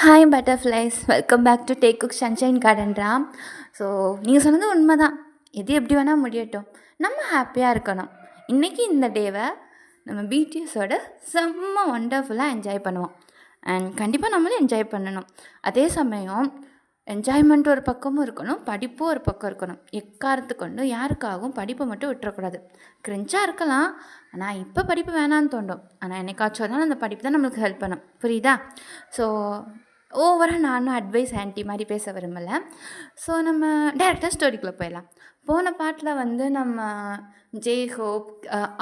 Hi butterflies, welcome back to take cook sunshine கார்டன்ரா. So நீங்கள் சொன்னது உண்மை தான். எது எப்படி வேணால் முடியட்டும், நம்ம ஹாப்பியாக இருக்கணும். இன்றைக்கி இந்த டேவை நம்ம பிடிஎஸோட செம்ம ஒண்டர்ஃபுல்லாக என்ஜாய் பண்ணுவோம். அண்ட் கண்டிப்பாக நம்மளும் என்ஜாய் பண்ணணும். அதே சமயம் என்ஜாய்மெண்ட் ஒரு பக்கமும் இருக்கணும், படிப்பும் ஒரு பக்கம் இருக்கணும். எக்காரத்து கொண்டு யாருக்காகவும் படிப்பை மட்டும் விட்டுறக்கூடாது. கிரிஞ்சாக இருக்கலாம், ஆனால் இப்போ படிப்பு வேணான்னு தோண்டும். ஆனால் என்னைக்காச்சும் தான் அந்த படிப்பு தான் நம்மளுக்கு ஹெல்ப் பண்ணும். புரியுதா? ஸோ ஓவராக நானும் அட்வைஸ் ஆன்ட்டி மாதிரி பேச விரும்பலை. ஸோ நம்ம டேரெக்டாக ஸ்டோரிக்குள்ளே போயிடலாம். போன பாட்டில் வந்து நம்ம ஜெய்ஹோப்,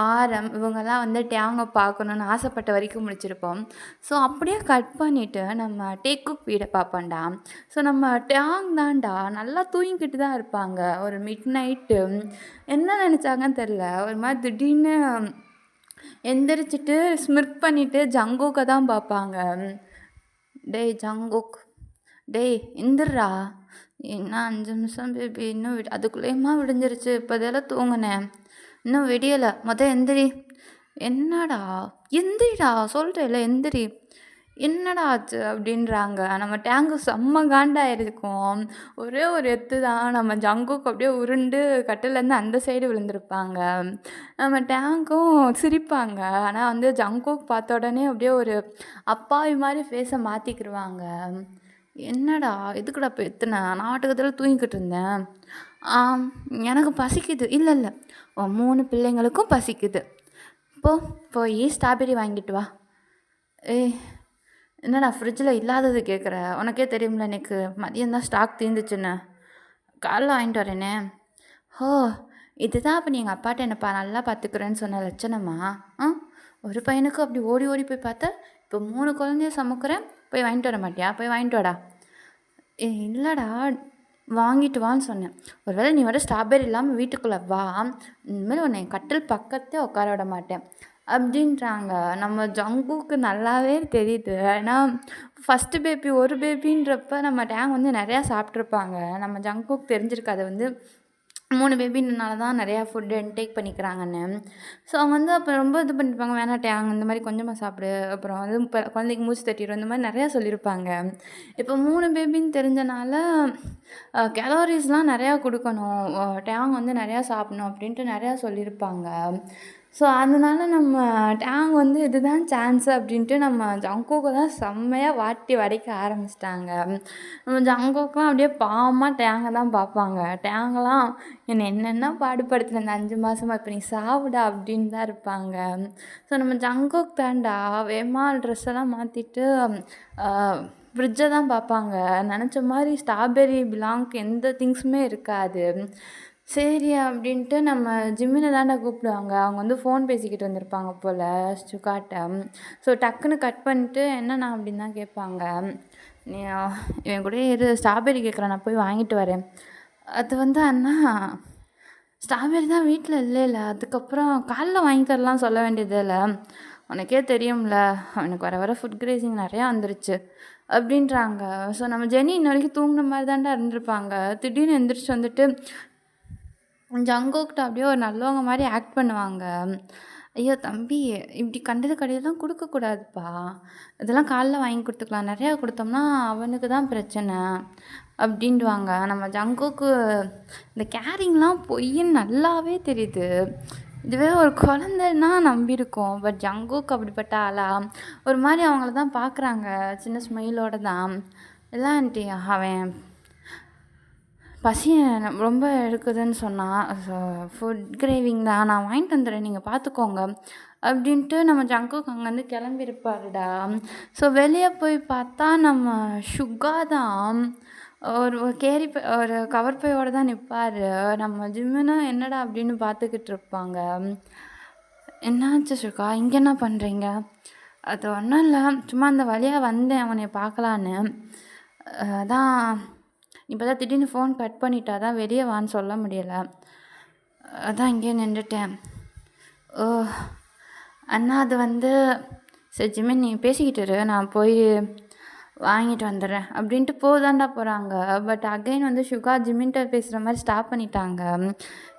ஆரம் இவங்கெல்லாம் வந்து டேங்கை பார்க்கணுன்னு ஆசைப்பட்ட வரைக்கும் முடிச்சிருப்போம். ஸோ அப்படியே கட் பண்ணிவிட்டு நம்ம டேக் குக் வீடை பார்ப்போம்டா. ஸோ நம்ம டேங் தான்டா நல்லா தூங்கிக்கிட்டு தான் இருப்பாங்க. ஒரு மிட் நைட்டு என்ன நினச்சாங்கன்னு தெரில, ஒரு மாதிரி திடீர்னு எந்திரிச்சிட்டு ஸ்மிர்க் பண்ணிவிட்டு ஜங்கோக்கை தான் பார்ப்பாங்க. டேய் ஜங்குக், டேய் எந்திர்றா, என்ன 5 நிமிஷம் பேபி, இன்னும் அதுக்குள்ளேயுமா விடிஞ்சிருச்சு, இப்போதெல்லாம் தூங்கினேன், இன்னும் விடியலை, எந்திரி. என்னடா எந்திரிடா, சொல்கிறேல்ல எந்திரி, என்னடா ஆச்சு அப்படின்றாங்க. நம்ம டேங்கு செம்ம காண்டாயிருக்கும். ஒரே ஒரு எத்து தான் நம்ம ஜங்குக்கு அப்படியே உருண்டு கட்டிலேருந்து அந்த சைடு விழுந்திருப்பாங்க. நம்ம டேங்கும் சிரிப்பாங்க. ஆனால் வந்து ஜங்குக் பார்த்த உடனே அப்படியே ஒரு அப்பாவி மாதிரி ஃபேஸை மாற்றிக்கிடுவாங்க. என்னடா எதுக்குடா இப்போ எத்துன, நான் ஆட்டுக்கத்தில் தூங்கிக்கிட்டு இருந்தேன். எனக்கு பசிக்குது. இல்லை இல்லை, 3 பிள்ளைங்களுக்கும் பசிக்குது. போய் ஸ்ட்ராபெரி வாங்கிட்டு வா. என்னடா ஃப்ரிட்ஜில் இல்லாதது கேட்குற, உனக்கே தெரியும்ல எனக்கு மதியம் தான் ஸ்டாக் தீர்ந்துச்சுன்னு, காலைல வாங்கிட்டு வரேனே. ஹோ, இதுதான் அப்போ நீங்கள் அப்பாட்ட என்னப்பா நல்லா பார்த்துக்குறேன்னு சொன்ன லட்சணமா? ஒரு பையனுக்கு அப்படி ஓடி ஓடி போய் பார்த்தா, இப்போ 3 குழந்தைய சமைக்கிறேன், போய் வாங்கிட்டு வர மாட்டியா? போய் வாங்கிட்டு வாடா. இல்லைடா, வாங்கிட்டு வான்னு சொன்னேன். ஒருவேளை நீ வர ஸ்ட்ராபெரி இல்லாமல் வீட்டுக்குள்ளே வா, இனிமேல் உன்னை கட்டில் பக்கத்தே உட்கார விட மாட்டேன் அப்படின்றாங்க. நம்ம ஜங்குக்கு நல்லாவே தெரியுது. ஏன்னா ஃபஸ்ட்டு பேபி ஒரு பேபின்றப்ப நம்ம டேங் வந்து நிறையா சாப்பிட்ருப்பாங்க. நம்ம ஜங்குக்கு தெரிஞ்சிருக்காது வந்து 3 பேபின்றனால தான் நிறையா ஃபுட்டு இன்டேக் பண்ணிக்கிறாங்கன்னு. ஸோ அவங்க வந்து அப்போ ரொம்ப இது பண்ணியிருப்பாங்க, வேணா டேங் இந்த மாதிரி கொஞ்சமாக சாப்பிடு, அப்புறம் வந்து இப்போ குழந்தைக்கு மூச்சு தட்டிடும், இந்த மாதிரி நிறையா சொல்லியிருப்பாங்க. இப்போ 3 பேபின்னு தெரிஞ்சனால கேலோரிஸ்லாம் நிறையா கொடுக்கணும், டேங் வந்து நிறையா சாப்பிடணும் அப்படின்ட்டு நிறையா சொல்லியிருப்பாங்க. ஸோ அதனால நம்ம டேங் வந்து இதுதான் சான்ஸு அப்படின்ட்டு நம்ம ஜங்குக்கை தான் செம்மையாக வாட்டி வதைக்க ஆரம்பிச்சிட்டாங்க. நம்ம ஜங்குக்கெலாம் அப்படியே பாவமாக டேங்கை தான் பார்ப்பாங்க. டேங்கெலாம் என்னென்ன பாடுபடுத்தின இந்த 5 மாதமாக, இப்போ நீ சாப்பிடா அப்படின்னு தான் இருப்பாங்க. ஸோ நம்ம ஜங்குக் தாண்டா வேகமாக ட்ரெஸ் எல்லாம் மாற்றிட்டு ஃப்ரிட்ஜை தான் பார்ப்பாங்க. நினச்ச மாதிரி ஸ்ட்ராபெரி பிலாங்க்கு எந்த திங்ஸுமே இருக்காது. சரி அப்படின்ட்டு நம்ம ஜிம்மினை தாண்டா கூப்பிடுவாங்க. அவங்க வந்து ஃபோன் பேசிக்கிட்டு வந்திருப்பாங்க போல் சுகாட்ட. ஸோ டக்குன்னு கட் பண்ணிட்டு என்னண்ணா அப்படின்னு தான் கேட்பாங்க. நீ இவன் கூட இரு, ஸ்ட்ராபெரி கேட்குறேன், நான் போய் வாங்கிட்டு வரேன். அது வந்து அண்ணா ஸ்ட்ராபெரி தான் வீட்டில் இல்லைல்ல, அதுக்கப்புறம் காலைல வாங்கி தரலாம் சொல்ல வேண்டியது இல்லை, உனக்கே தெரியும்ல அவனுக்கு வர வர ஃபுட் கிரேசிங் நிறையா வந்துருச்சு அப்படின்றாங்க. ஸோ நம்ம ஜெனி இன்ன வரைக்கும் தூங்கின மாதிரி தாண்டா இருந்திருப்பாங்க. திடீர்னு எந்திரிச்சு வந்துட்டு ஜங்குக்கிட்ட அப்படியே ஒரு நல்லவங்க மாதிரி ஆக்ட் பண்ணுவாங்க. ஐயோ தம்பி, இப்படி கண்டது கடையெல்லாம் கொடுக்கக்கூடாதுப்பா, இதெல்லாம் காலைல வாங்கி கொடுத்துக்கலாம், நிறையா கொடுத்தோம்னா அவனுக்கு தான் பிரச்சனை அப்படின்டுவாங்க. நம்ம ஜங்குக்கு இந்த கேரிங்லாம் பொய்ன்னு நல்லாவே தெரியுது. இதுவே ஒரு குழந்தைன்னா நம்பியிருக்கோம், பட் ஜங்குக்கு அப்படிப்பட்ட ஆளா? ஒரு மாதிரி அவங்கள தான் பார்க்குறாங்க, சின்ன ஸ்மைலோடு தான். எல்லாம் ஆண்டி அவன் பசி ரொம்ப எடுக்குதுன்னு சொன்னான், ஸோ ஃபுட் கிரேவிங் தான், நான் வாங்கிட்டு வந்துடுறேன், நீங்கள் பார்த்துக்கோங்க அப்படின்ட்டு நம்ம ஜங்குக்கு அங்கேருந்து கிளம்பியிருப்பாருடா. ஸோ வெளியே போய் பார்த்தா நம்ம சுகா தான் ஒரு ஒரு கவர் பையோடு தான் நிற்பார். நம்ம ஜிம்முன்னா என்னடா அப்படின்னு பார்த்துக்கிட்டு இருப்பாங்க. என்னாச்சு சுகா, இங்கே என்ன பண்ணுறீங்க? அது ஒன்றும் இல்லை, சும்மா அந்த வழியாக வந்தேன் அவனை பார்க்கலான்னு. அதான் இப்போ தான் திடீர்னு ஃபோன் கட் பண்ணிட்டா தான் வெளியே வான்னு சொல்ல முடியலை, அதான் இங்கேயே நின்றுட்டேன். ஓ அண்ணா, அது வந்து சரி ஜிமின் நீ பேசிக்கிட்டு இரு, நான் போய் வாங்கிட்டு வந்துடுறேன் அப்படின்ட்டு போதாண்டா போகிறாங்க. பட் அகைன் வந்து சுகா ஜிமின்கிட்ட பேசுகிற மாதிரி ஸ்டாப் பண்ணிட்டாங்க.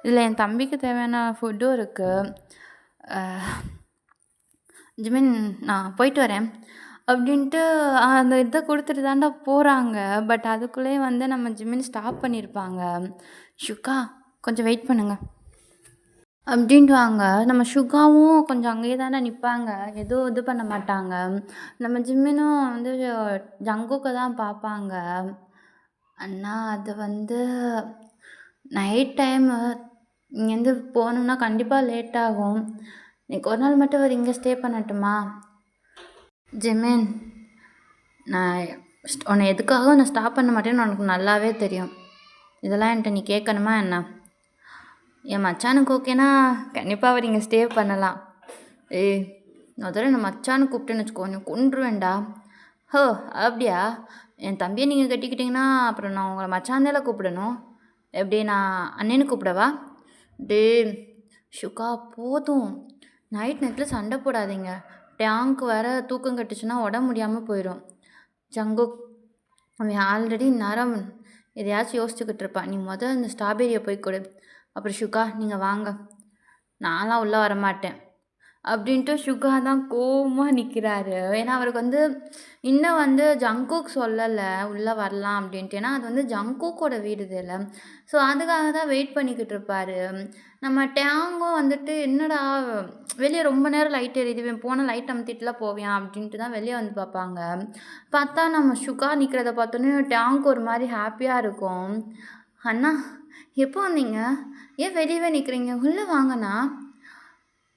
இதில் என் தம்பிக்கு தேவையான ஃபுட்டும் இருக்குது. ஜிமின் நான் போயிட்டு வரேன், அப்படின்ட்டு அந்த இத குடுத்துட்டு தான்டா போறாங்க. பட் அதுக்குள்ளயே வந்து நம்ம ஜிமின் ஸ்டாப் பண்ணியிருப்பாங்க. "ஷுகா கொஞ்சம் வெயிட் பண்ணுங்க." அப்படின்டுவாங்க. நம்ம ஷுகாவும் கொஞ்சம் அங்கேயே தானே நிப்பாங்க. எதுவும் இது பண்ண மாட்டாங்க. நம்ம ஜிம்மினும் வந்து ஜங்குக்க தான் பார்ப்பாங்க. "அண்ணா அது வந்து நைட் டைமு இங்கேருந்து போகணும்னா கண்டிப்பா லேட் ஆகும். இன்னைக்கு ஒரு நாள் மட்டும் இங்க ஸ்டே பண்ணட்டுமா?" "ஜிமின் நான் உன்னை எதுக்காக நான் ஸ்டாப் பண்ண மாட்டேன்னு உனக்கு நல்லாவே தெரியும். இதெல்லாம் என்ட்ட நீ கேட்கணுமா என்ன? என் மச்சானுக்கு ஓகேனா கண்டிப்பாக அவர் இங்கே ஸ்டே பண்ணலாம்." "ஏய் முதல்ல நான் மச்சான்னு கூப்பிட்டேன்னு வச்சுக்கோ உன்னை கொன்றுவேன்டா." "ஹோ அப்படியா? என் தம்பியை நீங்கள் கட்டிக்கிட்டீங்கன்னா அப்புறம் நான் உங்களை மச்சான் தானே கூப்பிடணும். எப்படி நான் அண்ணன்னு கூப்பிடவா?" "டேய் ஷுகா போதும். நைட் நேரத்தில் சண்டை போடாதீங்க. டேங்க் வேற தூக்கம் கட்டுச்சுன்னா உடம்பு முடியாமல் போயிடும்." "ஜங்குக் அவன் ஆல்ரெடி இந்நேரம் எதையாச்சும் யோசிச்சுக்கிட்டு இருப்பான். நீ முதல்ல இந்த ஸ்ட்ராபெரியை போய் கொடு. அப்புறம் ஷுகா நீங்கள் வாங்க. நான்லாம் உள்ளே வரமாட்டேன்." அப்படின்ட்டு ஷுகா தான் கோவமா நிற்கிறாரு. ஏன்னா அவருக்கு வந்து இன்னும் வந்து ஜங்குக் சொல்லலை உள்ளே வரலாம் அப்படின்ட்டு. ஏன்னா அது வந்து ஜங்குக்கோட வீடுதில்ல. ஸோ அதுக்காக தான் வெயிட் பண்ணிக்கிட்டு இருப்பாரு. நம்ம டேங்கும் வந்துட்டு என்னடா வெளியே ரொம்ப நேரம் லைட் எரியுது, இவன் போனால் லைட் அமுத்திட்டுலாம் போவியான் அப்படின்ட்டு தான் வெளியே வந்து பார்ப்பாங்க. பார்த்தா நம்ம ஷுகா நிற்கிறத பார்த்தோன்னே டேங்க் ஒரு மாதிரி ஹாப்பியாக இருக்கும். "அண்ணா எப்போ வந்தீங்க? ஏன் வெளியவே நிற்கிறீங்க? உள்ளே வாங்கண்ணா."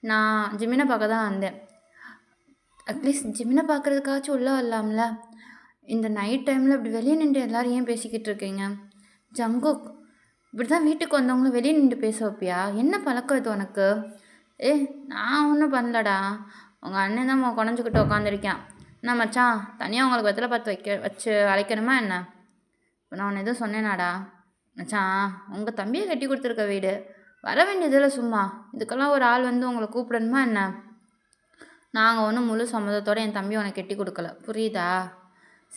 "நான் ஜிமினை பார்க்க தான் வந்தேன்." அட்லீஸ்ட் ஜிமினை பார்க்குறதுக்காச்சும் உள்ளே வரலாம்ல. இந்த நைட் டைமில் இப்படி வெளியே நின்று எல்லோரும் ஏன் பேசிக்கிட்டு இருக்கீங்க? ஜங்குக் இப்படி தான் வீட்டுக்கு வந்தவங்களும் வெளியே நின்று பேச வைப்பியா? என்ன பழக்கம் இது உனக்கு? "ஏய் நான் ஒன்றும் பண்ணலடா. உங்கள் அண்ணன் தான் குழஞ்சிக்கிட்டு உட்காந்துருக்கேன். என்ன மச்சான் தனியாக உங்களுக்கு வெத்தலை பார்த்து வச்சு அழைக்கணுமா என்ன? இப்போ நான் உன்னை எதுவும் சொன்னேனாடா? மச்சான் உங்கள் தம்பியை கட்டி கொடுத்துருக்க வீடு. வர வேண்டியதில்லை சும்மா. இதுக்கெல்லாம் ஒரு ஆள் வந்து உங்களை கூப்பிடணுமா என்ன? நாங்கள் ஒன்றும் முழு சம்மதத்தோடு என் தம்பி உனக்கு கட்டி கொடுக்கல. புரியுதா?"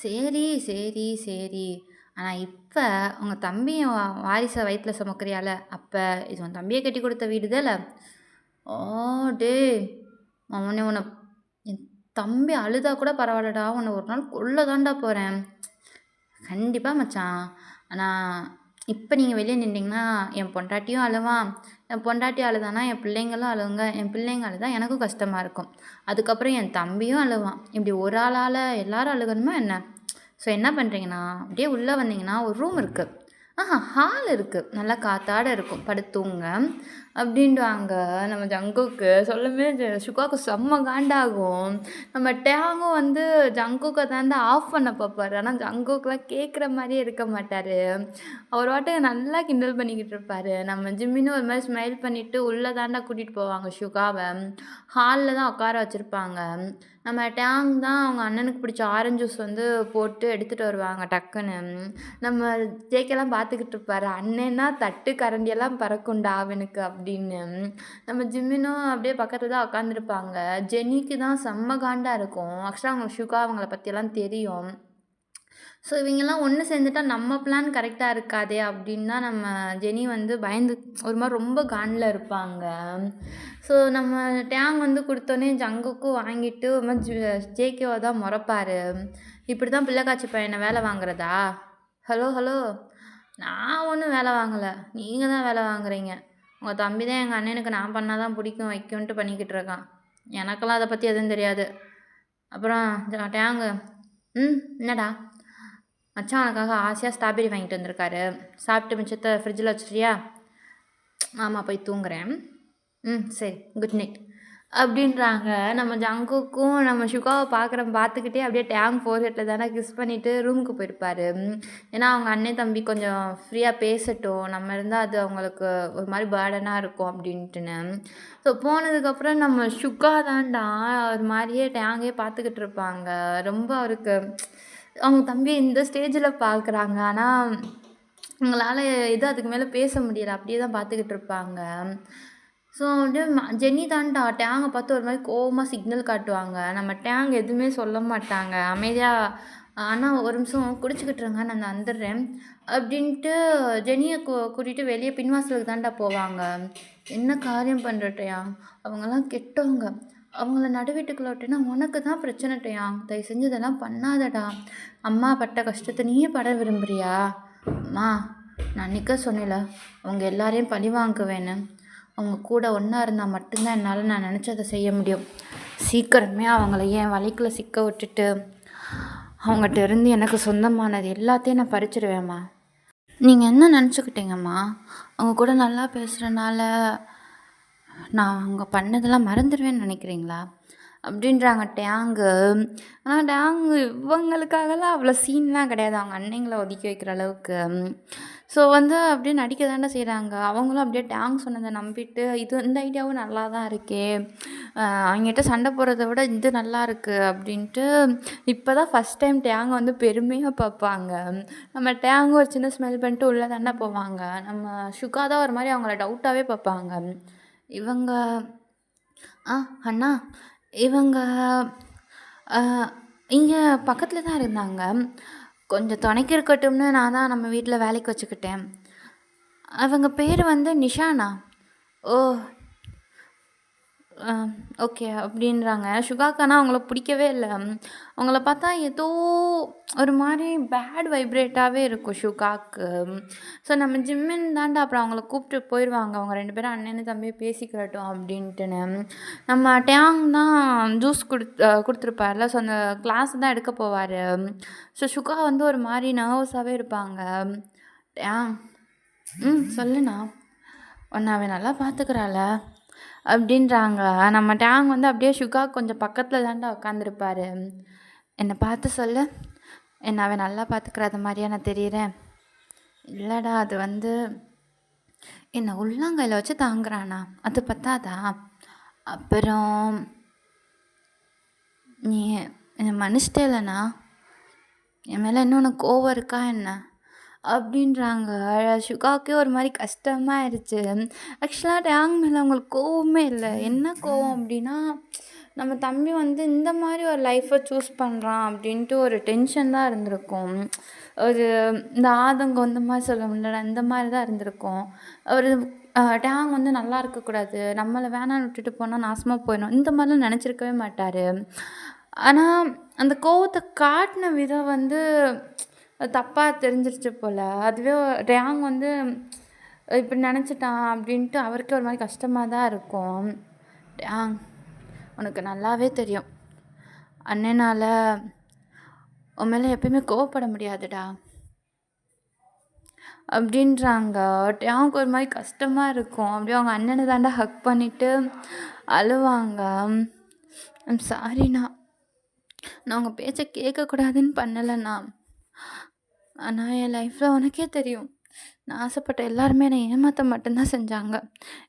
"சரி சரி சரி. ஆனால் இப்போ உங்கள் தம்பியை வாரிசை வயிற்றில் சுமக்கிறியால, அப்போ இது உன் தம்பியை கட்டி கொடுத்த வீடு தானே?" "ஓ டேய் உன்னை உன்னை என் தம்பி அழுதா கூட பரவாயில்லடா. உன்னை ஒரு நாள் கொல்ல தான்டா போகிறேன்." "கண்டிப்பாக மச்சான். ஆனால் இப்போ நீங்கள் வெளியே நின்றீங்கன்னா என் பொண்டாட்டியும் அழுவான். என் பொண்டாட்டி அழுதானா என் பிள்ளைங்களும் அழுவுங்க. என் பிள்ளைங்க அழுதா எனக்கும் கஷ்டமாக இருக்கும். அதுக்கப்புறம் என் தம்பியும் அழுவான். இப்படி ஒரு ஆளால் எல்லாரும் அழுகணுமா என்ன? ஸோ என்ன பண்ணுறீங்கன்னா அப்படியே உள்ளே வந்தீங்கன்னா ஒரு ரூம் இருக்குது. ஹால் இருக்குது. நல்லா காத்தாட இருக்கும். படுத்து தூங்க." அப்படின்டுவாங்க. நம்ம ஜங்குக்கு சொல்லவே ஷுகாவுக்கு செம்ம காண்டாகும். நம்ம டேங்கும் வந்து ஜங்குக்கை தாண்டா ஆஃப் பண்ண பார்ப்பாரு. ஆனால் ஜங்குக்லாம் கேட்குற மாதிரியே இருக்க மாட்டார். அவர் பாட்டுக்கு நல்லா கிண்டல் பண்ணிக்கிட்டு இருப்பார். நம்ம ஜிம்மின்னு ஒரு மாதிரி ஸ்மைல் பண்ணிவிட்டு உள்ளே தாண்டா கூட்டிகிட்டு போவாங்க ஷுகாவை. ஹாலில் தான் உட்கார வச்சுருப்பாங்க. நம்ம டேங் தான் அவங்க அண்ணனுக்கு பிடிச்ச ஆரஞ்சு ஜூஸ் வந்து போட்டு எடுத்துகிட்டு வருவாங்க டக்குன்னு. நம்ம ஜேகேலாம் பார்த்துக்கிட்டு இருப்பாரு. "அண்ணன்னா தட்டு கரண்டியெல்லாம் பறக்கும்டா அவனுக்கு" அப்படின்னு. நம்ம ஜிம்மினும் அப்படியே பக்கத்துல தான் உட்காந்துருப்பாங்க. ஜெனிக்கு தான் செம்ம காண்டா இருக்கும். ஆக்சுவலா அவங்க ஷுகா அவங்கள பற்றியெல்லாம் தெரியும். ஸோ இவங்கெல்லாம் ஒன்று சேர்ந்துட்டா நம்ம பிளான் கரெக்டாக இருக்காதே அப்படின்னு தான் நம்ம ஜெனி வந்து பயந்து ஒரு மாதிரி ரொம்ப காண்டில் இருப்பாங்க. ஸோ நம்ம டேங் வந்து கொடுத்தோன்னே ஜங்குக்கும் வாங்கிட்டு ஒரு மாதிரி ஜேகேவை தான் முறைப்பார். "இப்படி தான் பிள்ளைக்காட்சி பையனை வேலை வாங்குறதா? ஹலோ ஹலோ நான் ஒன்றும் வேலை வாங்கலை. நீங்கள் தான் வேலை வாங்குறீங்க. உங்கள் தம்பி தான் எங்கள் அண்ணனுக்கு நான் பண்ணால் தான் பிடிக்கும் வைக்கும்ன்ட்டு பண்ணிக்கிட்டு இருக்கான். எனக்கெல்லாம் அதை பற்றி எதுவும் தெரியாது." அப்புறம் டேங்கு என்னடா மச்சான் உனக்காக ஆசையாக ஸ்ட்ராபெரி வாங்கிட்டு வந்திருக்காரு. சாப்பிட்டு மிச்சத்தை ஃப்ரிட்ஜில் வச்சிட்டியா? "ஆமாம் போய் தூங்குறேன்." சரி குட் நைட்." அப்படின்றாங்க. நம்ம ஜங்குக்கும் நம்ம ஷுகாவை பார்த்துக்கிட்டே அப்படியே டேங்க் ஃபோர்ஹெட்டில் தானே கிஸ் பண்ணிவிட்டு ரூமுக்கு போயிருப்பார். ஏன்னா அவங்க அண்ணன் தம்பி கொஞ்சம் ஃப்ரீயாக பேசட்டும். நம்ம இருந்தால் அது அவங்களுக்கு ஒரு மாதிரி பேர்டனாக இருக்கும் அப்படின்ட்டுன்னு. ஸோ போனதுக்கப்புறம் நம்ம ஷுகா தான்டா ஒரு மாதிரியே டேங்கே பார்த்துக்கிட்டு இருப்பாங்க. ரொம்ப அவருக்கு அவங்க தம்பி இந்த ஸ்டேஜில் பார்க்குறாங்க. ஆனால் உங்களால அதுக்கு மேலே பேச முடியல. அப்படியே தான் பார்த்துக்கிட்டு இருப்பாங்க. ஸோ வந்து ஜெனி தான்டா டேங்கை பார்த்து ஒரு மாதிரி கோவமா சிக்னல் காட்டுவாங்க. நம்ம டேங் எதுவுமே சொல்ல மாட்டாங்க. அமைதியாக "அண்ணா ஒரு நிமிஷம் குடிச்சுக்கிட்டு இருங்க நான் வந்துடுறேன்" அப்படின்ட்டு ஜெனியை கூட்டிகிட்டு வெளியே பின்வாசலுக்கு தான்டா போவாங்க. "என்ன காரியம் பண்ணுற டேங்? அவங்கெல்லாம் கெட்டவங்க. அவங்கள நடு வீட்டுக்குள்ள விட்டேன்னா உனக்கு தான் பிரச்சனை டேயாங். தயவு செஞ்சு இதெல்லாம் பண்ணாதடா. அம்மா பட்ட கஷ்டத்த நீயே பட விரும்புறியா? அம்மா, நான் அன்னைக்கே சொன்னேன்ல, அவங்க எல்லாரையும் பழி வாங்குவேன்னு. அவங்க கூட ஒன்றா இருந்தால் மட்டும்தான் என்னால் நான் நினச்சதை செய்ய முடியும். சீக்கிரமே அவங்கள என் வலைக்குள்ள சிக்க விட்டுட்டு அவங்ககிட்ட இருந்து எனக்கு சொந்தமானது எல்லாத்தையும் நான் பறிச்சிடுவேம்மா. நீங்கள் என்ன நினச்சிக்கிட்டீங்கம்மா? அவங்க கூட நல்லா பேசுகிறனால நான் அவங்க பண்ணதெல்லாம் மறந்துடுவேன்னு நினைக்கிறீங்களா? அப்படின்றாங்க டேங்கு. ஆனால் டேங்கு இவங்களுக்காகலாம் அவ்வளோ சீன்லாம் கிடையாது, அவங்க அன்னைங்களை ஒதுக்கி வைக்கிற அளவுக்கு. ஸோ வந்து அப்படியே நடிக்க தானே செய்கிறாங்க. அவங்களும் அப்படியே டேங் சொன்னதை நம்பிட்டு இந்த ஐடியாவும் நல்லா தான் இருக்கே, அவங்ககிட்ட சண்டை போடுறத விட இது நல்லா இருக்குது அப்படின்ட்டு இப்போ தான் ஃபஸ்ட் டைம் டேங்கை வந்து பெருமையாக பார்ப்பாங்க. நம்ம டேங்கு ஒரு சின்ன ஸ்மெல் பண்ணிட்டு உள்ளே தானே போவாங்க. நம்ம சுகா தான் ஒரு மாதிரி அவங்கள டவுட்டாகவே பார்ப்பாங்க. இவங்க அண்ணா இவங்க இங்கே பக்கத்தில் தான் இருந்தாங்க. கொஞ்சம் துணைக்கு இருக்கட்டும்னு நான் தான் நம்ம வீட்டில் வேலைக்கு வச்சுக்கிட்டேன். அவங்க பேர் வந்து நிஷானா. ஓ, ஓகே அப்படின்றாங்க. சுகாக்கானா அவங்கள பிடிக்கவே இல்லை. அவங்கள பார்த்தா ஏதோ ஒரு மாதிரி பேட் வைப்ரேட்டாகவே இருக்கும் சுகாக்கு. ஸோ நம்ம ஜிம்மின் தாண்டா அப்புறம் அவங்கள கூப்பிட்டு போயிடுவாங்க. அவங்க 2 பேரும் அண்ணனு தம்பியை பேசிக்கிறட்டும் அப்படின்ட்டுன்னு. நம்ம டேங் தான் ஜூஸ் கொடுத்துருப்பார்ல. ஸோ அந்த கிளாஸ் தான் எடுக்க போவார். ஸோ சுகா வந்து ஒரு மாதிரி நர்வஸாகவே இருப்பாங்க. டேங், சொல்லுண்ணா, உன்னை அவன் நல்லா பார்த்துக்கிறாள அப்படின்றாங்க. நம்ம டேங் வந்து அப்படியே சுகா கொஞ்சம் பக்கத்தில் தாண்டா உட்காந்துருப்பாரு. என்னை பார்த்து சொல்லு, என்னை அவன் நல்லா பார்த்துக்கிறாத மாதிரியா நான் தெரியுறேன்? இல்லைடா, அது வந்து என்னை உள்ளங்கையில் வச்சு தாங்குறானா, அது பத்தாதா? அப்புறம் நீ என்னை மன்னிச்சிட்டே இல்லைண்ணா, என் மேலே இன்னும் உனக்கு கோவம் இருக்கா என்ன அப்படின்றாங்க. சுகாவுக்கே ஒரு மாதிரி கஷ்டமாயிருச்சு. ஆக்சுவலாக டேங் மேலே அவங்களுக்கு கோவமே இல்லை. என்ன கோவம் அப்படின்னா, நம்ம தம்பி வந்து இந்த மாதிரி ஒரு லைஃப்பை சூஸ் பண்ணுறான் அப்படின்ட்டு ஒரு டென்ஷன் தான் இருந்திருக்கும். ஒரு இந்த ஆதங்கம் இந்த மாதிரி சொல்ல முடியல, இந்த மாதிரி தான் இருந்திருக்கும். ஒரு டேங் வந்து நல்லா இருக்கக்கூடாது, நம்மளை வேணான்னு விட்டுட்டு போனால் நாசமாக போயிடும், இந்த மாதிரிலாம் நினச்சிருக்கவே மாட்டார். ஆனால் அந்த கோவத்தை காட்டின விதம் வந்து தப்பாக தெரிஞ்சிருச்சு போல். அதுவே டேங் வந்து இப்படி நினச்சிட்டான் அப்படின்ட்டு அவருக்கே ஒரு மாதிரி கஷ்டமாக தான் இருக்கும். டேங், உனக்கு நல்லாவே தெரியும் அண்ணனால் உன் மேலே எப்பயுமே கோவப்பட முடியாதுடா அப்படின்றாங்க. டேங்க்கு ஒரு மாதிரி கஷ்டமாக இருக்கும். அப்படியே அவங்க அண்ணனை தாண்டா ஹக் பண்ணிவிட்டு அழுவாங்க. சாரிண்ணா, நான் உங்கள் பேச்சை கேட்கக்கூடாதுன்னு பண்ணலைண்ணா. ஆனால் என் லைஃப்பில் உனக்கே தெரியும், நான் ஆசைப்பட்ட எல்லாருமே என்னை ஏமாற்ற மட்டும்தான் செஞ்சாங்க.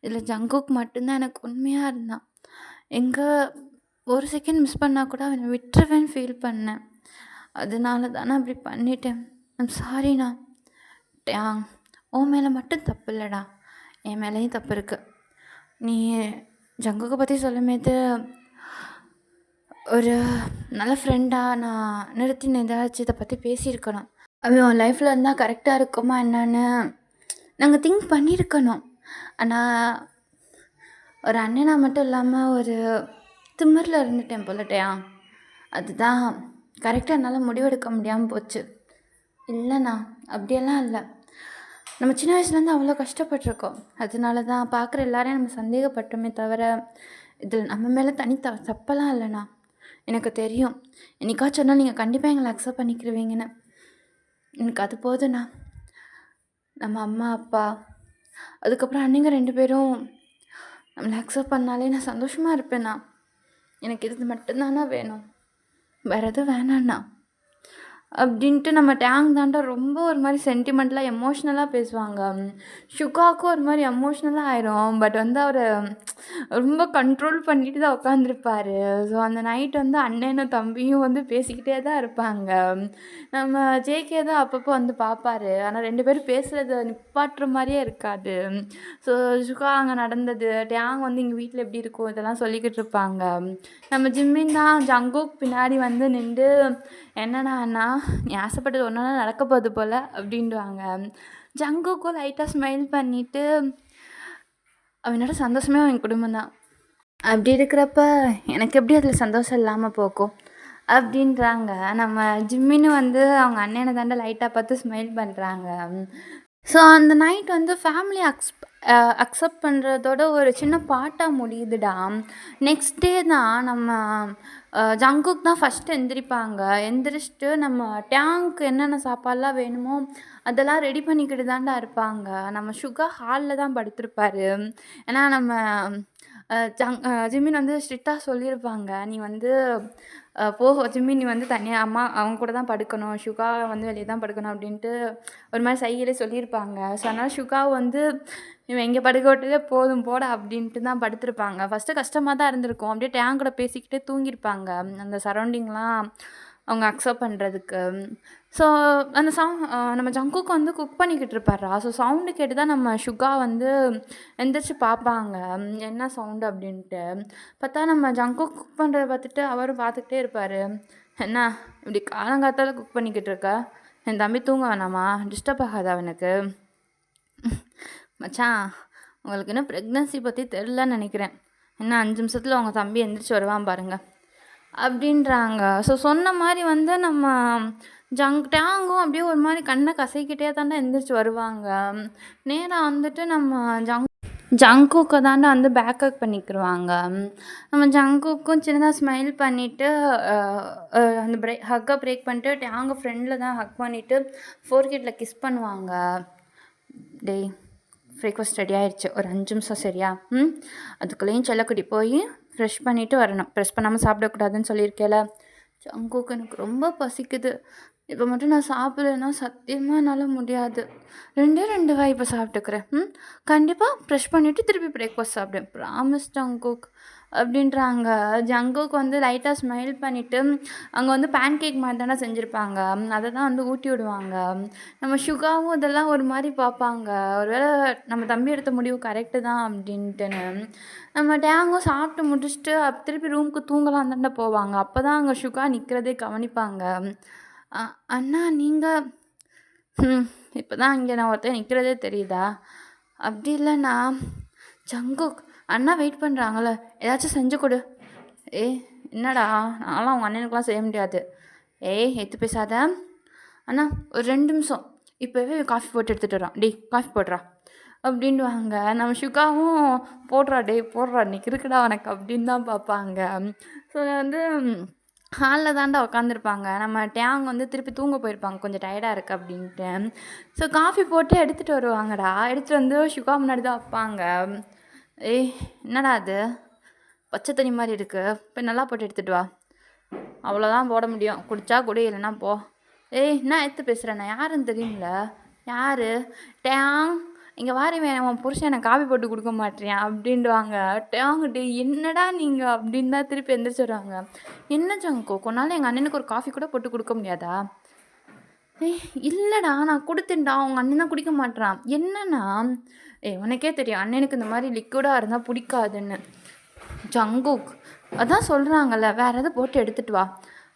இதில் ஜங்குக் மட்டும்தான் எனக்கு உண்மையாக இருந்தான். எங்கே ஒரு செகண்ட் மிஸ் பண்ணால் கூட அவனை விட்டுருவேன்னு ஃபீல் பண்ணேன். அதனால தானே அப்படி பண்ணிட்டேன். சாரிண்ணா. டேங், உன் மேலே மட்டும் தப்பு இல்லைடா, என் மேலேயும் தப்பு இருக்குது. நீ ஜங்குக்கை பற்றி சொல்லும்போது ஒரு நல்ல ஃப்ரெண்டாக நான் நிறுத்தி ஏதாச்சும் இதை பற்றி பேசியிருக்கணும். அவன் உன் லைஃப்பில் இருந்தால் கரெக்டாக இருக்குமா என்னன்னு நாங்கள் திங்க் பண்ணியிருக்கணும். ஆனால் ஒரு அண்ணனாக மட்டும் இல்லாமல் ஒரு திமிரில் இருந்துட்டேன் போலட்டையா. அதுதான் கரெக்டாக என்னால் முடிவெடுக்க முடியாமல் போச்சு. இல்லைண்ணா, அப்படியெல்லாம் இல்லை. நம்ம சின்ன வயசுலேருந்து அவ்வளோ கஷ்டப்பட்டிருக்கோம். அதனால தான் பார்க்குற எல்லாரையும் நம்ம சந்தேகப்பட்டோமே தவிர இதில் நம்ம மேலே தப்பெல்லாம் இல்லைண்ணா. எனக்கு தெரியும், என்னைக்காச்சும் சொன்னால் நீங்கள் கண்டிப்பாக எங்களை அக்செப்ட் பண்ணிக்கிடுவீங்கன்னு. எனக்கு அது போதுண்ணா. நம்ம அம்மா அப்பா அதுக்கப்புறம் அன்னைங்க 2 பேரும் நம்மளை அக்செப்ட் பண்ணாலே நான் சந்தோஷமாக இருப்பேண்ணா. எனக்கு இது மட்டும்தானா வேணும், வேறு எதுவும் வேணாண்ணா அப்படின்ட்டு நம்ம டேங் தாண்டா ரொம்ப ஒரு மாதிரி சென்டிமெண்ட்லாம் எமோஷ்னலாக பேசுவாங்க. சுகாவுக்கும் ஒரு மாதிரி எமோஷ்னலாக ஆயிரும். பட் வந்து அவர் ரொம்ப கண்ட்ரோல் பண்ணிட்டு தான் உட்காந்துருப்பார். ஸோ அந்த நைட் வந்து அண்ணனும் தம்பியும் வந்து பேசிக்கிட்டே தான் இருப்பாங்க. நம்ம ஜேகே தான் அப்பப்போ வந்து பார்ப்பார். ஆனால் 2 பேரும் பேசுகிறத நிப்பாட்டுற மாதிரியே இருக்காது. ஸோ சுகா அங்கே நடந்தது, டேங் வந்து எங்கள் வீட்டில் எப்படி இருக்கும் இதெல்லாம் சொல்லிக்கிட்டு இருப்பாங்க. நம்ம ஜிம்மின் தான் ஜங்குக் பின்னாடி வந்து நின்று, என்னடா அண்ணா, நீ ஆசைப்பட்டது ஒன்றா நடக்க போகுது போல் அப்படின்வாங்க. ஜங்குக்கும் லைட்டாக ஸ்மைல் பண்ணிவிட்டு அவனோட சந்தோஷமே அவன் குடும்பம் தான். அப்படி இருக்கிறப்ப எனக்கு எப்படி அதில் சந்தோஷம் இல்லாமல் போகும் அப்படின்றாங்க. நம்ம ஜிம்மின்னு வந்து அவங்க அண்ணனை தாண்டா லைட்டாக பார்த்து ஸ்மைல் பண்ணுறாங்க. ஸோ அந்த நைட் வந்து ஃபேமிலி அக்செப்ட் பண்ணுறதோட ஒரு சின்ன பாட்டாக முடியுதுடா. நெக்ஸ்ட் டே தான் நம்ம ஜங்குக் தான் ஃபஸ்ட்டு எந்திரிப்பாங்க. எந்திரிச்சிட்டு நம்ம டேங்க்கு என்னென்ன சாப்பாடுலாம் வேணுமோ அதெல்லாம் ரெடி பண்ணிக்கிட்டு தான்டா இருப்பாங்க. நம்ம சுகா ஹாலில் தான் படுத்திருப்பாரு. ஏன்னா நம்ம ஜிம்மின் வந்து ஸ்ட்ரிக்டாக சொல்லியிருப்பாங்க, நீ வந்து ஜிம்மி நீ வந்து தனியாக அம்மா அவங்க கூட தான் படுக்கணும், சுகா வந்து வெளியே தான் படுக்கணும் அப்படின்ட்டு ஒரு மாதிரி சைகையிலே சொல்லியிருப்பாங்க. ஸோ அதனால் சுகா வந்து இவன் இங்கே படுக்க விட்டதே போதும் போட அப்படின்ட்டு தான் படுத்திருப்பாங்க. ஃபஸ்ட்டு கஷ்டமாக தான் இருந்திருக்கும். அப்படியே டேங் கூட பேசிக்கிட்டே தூங்கியிருப்பாங்க அந்த சரௌண்டிங்லாம் அவங்க அக்செப்ட் பண்ணுறதுக்கு. ஸோ அந்த நம்ம ஜங்குக்கு வந்து குக் பண்ணிக்கிட்டு இருப்பாரா. ஸோ சவுண்டு கேட்டு தான் நம்ம சுகா வந்து எந்திரிச்சு பார்ப்பாங்க, என்ன சவுண்டு அப்படின்ட்டு. பார்த்தா நம்ம ஜங்குக் குக் பண்ணுறத பார்த்துட்டு அவரும் பார்த்துக்கிட்டே இருப்பார். என்ன இப்படி காலங்காத்தால குக் பண்ணிக்கிட்டு இருக்க, என் தம்பி தூங்க வேணாமா, டிஸ்டர்ப் ஆகாதா அவனுக்கு? மச்சான் உங்களுக்கு இன்னும் ப்ரெக்னன்சி பற்றி தெரிலன்னு நினைக்கிறேன், என்ன 5 நிமிஷத்தில் உங்கள் தம்பி எந்திரிச்சு வருவான் பாருங்கள் அப்படின்றாங்க. ஸோ சொன்ன மாதிரி வந்து நம்ம டேங்கும் அப்படியே ஒரு மாதிரி கண்ணை கசைக்கிட்டே தாண்டா எந்திரிச்சு வருவாங்க. நேராக வந்துட்டு நம்ம ஜங்குக்கை தாண்டா வந்து பேக்கப் பண்ணிக்கிடுவாங்க. நம்ம ஜங்குக்கும் சின்னதாக ஸ்மைல் பண்ணிவிட்டு அந்த ஹக்கை பிரேக் பண்ணிட்டு டேங்கை ஃப்ரெண்டில் தான் ஹக் பண்ணிவிட்டு ஃபோர்கேட்டில் கிஸ் பண்ணுவாங்க. டேய் பிரேக்ஃபாஸ்ட் ரெடி ஆயிடுச்சு, ஒரு 5 நிமிஷம் சரியா? அதுக்குள்ளேயும் செல்லக்குட்டி போய் ஃப்ரெஷ் பண்ணிவிட்டு வரணும், ப்ரெஷ் பண்ணாமல் சாப்பிடக்கூடாதுன்னு சொல்லியிருக்கேல. ஜங்குக்கு எனக்கு ரொம்ப பசிக்குது, இப்போ மட்டும் நான் சாப்பிட்றேன்னா சத்தியமாக என்னால் முடியாது, 2 வாய் இப்போ சாப்பிட்டுக்கிறேன், கண்டிப்பாக ப்ரெஷ் பண்ணிவிட்டு திருப்பி பிரேக்ஃபாஸ்ட் சாப்பிடுவேன், ப்ராமிஸ் ஜங்குக் அப்படின்றாங்க. ஜங்குக்கு வந்து லைட்டாக ஸ்மைல் பண்ணிவிட்டு அங்கே வந்து பேன் கேக் மாதிரி தானே செஞ்சுருப்பாங்க, அதை தான் வந்து ஊட்டி விடுவாங்க. நம்ம சுகாவும் இதெல்லாம் ஒரு மாதிரி பார்ப்பாங்க, ஒருவேளை நம்ம தம்பி எடுத்த முடிவு கரெக்டு தான் அப்படின்ட்டுன்னு. நம்ம டேங்கும் சாப்பிட்டு முடிச்சுட்டு திருப்பி ரூமுக்கு தூங்கலாம் தாண்டா போவாங்க. அப்போ தான் அங்கே சுகா நிற்கிறதே கவனிப்பாங்க. அண்ணா நீங்கள் இப்போ தான் இங்கே நான் ஒருத்தர் நிற்கிறதே தெரியுதா? அப்படி இல்லைண்ணா. ஜங்குக் அண்ணா வெயிட் பண்ணுறாங்கள, ஏதாச்சும் செஞ்சு கொடு. என்னடா, நான்லாம் உங்கள் அண்ணனுக்குலாம் செய்ய முடியாது. எடுத்து பேசாத அண்ணா, ஒரு 2 நிமிஷம், இப்போவே காஃபி போட்டு எடுத்துகிட்டு வரான், காஃபி போடுறா அப்படின்வாங்க. நம்ம சுகாவும் போடுறா போடுறா இன்றைக்கி இருக்குடா உனக்கு அப்படின்னு தான் பார்ப்பாங்க. ஸோ வந்து ஹாலில் தாண்டா உட்காந்துருப்பாங்க. நம்ம டேங் வந்து திருப்பி தூங்க போயிருப்பாங்க, கொஞ்சம் டயர்டாக இருக்குது அப்படின்ட்டு. ஸோ காஃபி போட்டு எடுத்துகிட்டு வருவாங்கடா. எடுத்துகிட்டு வந்து சுகா முன்னாடி தான் வைப்பாங்க. என்னடா அது பச்சை தண்ணி மாதிரி இருக்குது, போய் நல்லா போட்டு எடுத்துகிட்டு வா. அவ்வளோதான் போட முடியும், குடித்தா குடி, இல்லைன்னா போ. என்ன எடுத்து பேசுகிறேன், நான் யாருன்னு தெரியுமில்ல? யார்? டேங் இங்கே வாரிவேன், உன் புருஷன் எனக்கு காஃபி போட்டு கொடுக்க மாட்டேறியா அப்படின்வாங்க. டேங்கிட்டு என்னடா நீங்கள் அப்படின்னு தான் திருப்பி எந்திரிச்சு வருவாங்க. என்ன ஜங்கோ, கொன்னாலும் எங்கள் அண்ணனுக்கு ஒரு காஃபி கூட போட்டு கொடுக்க முடியாதா? இல்லைடா நான் கொடுத்தேன்டா, உங்கள் அண்ணன் தான் குடிக்க மாட்டேறான். என்னன்னா உனக்கே தெரியும் அண்ணனுக்கு இந்த மாதிரி லிக்விடாக இருந்தால் பிடிக்காதுன்னு. ஜங்குக் அதான் சொல்கிறாங்கல்ல, வேறு எதாவது போட்டு எடுத்துகிட்டு வா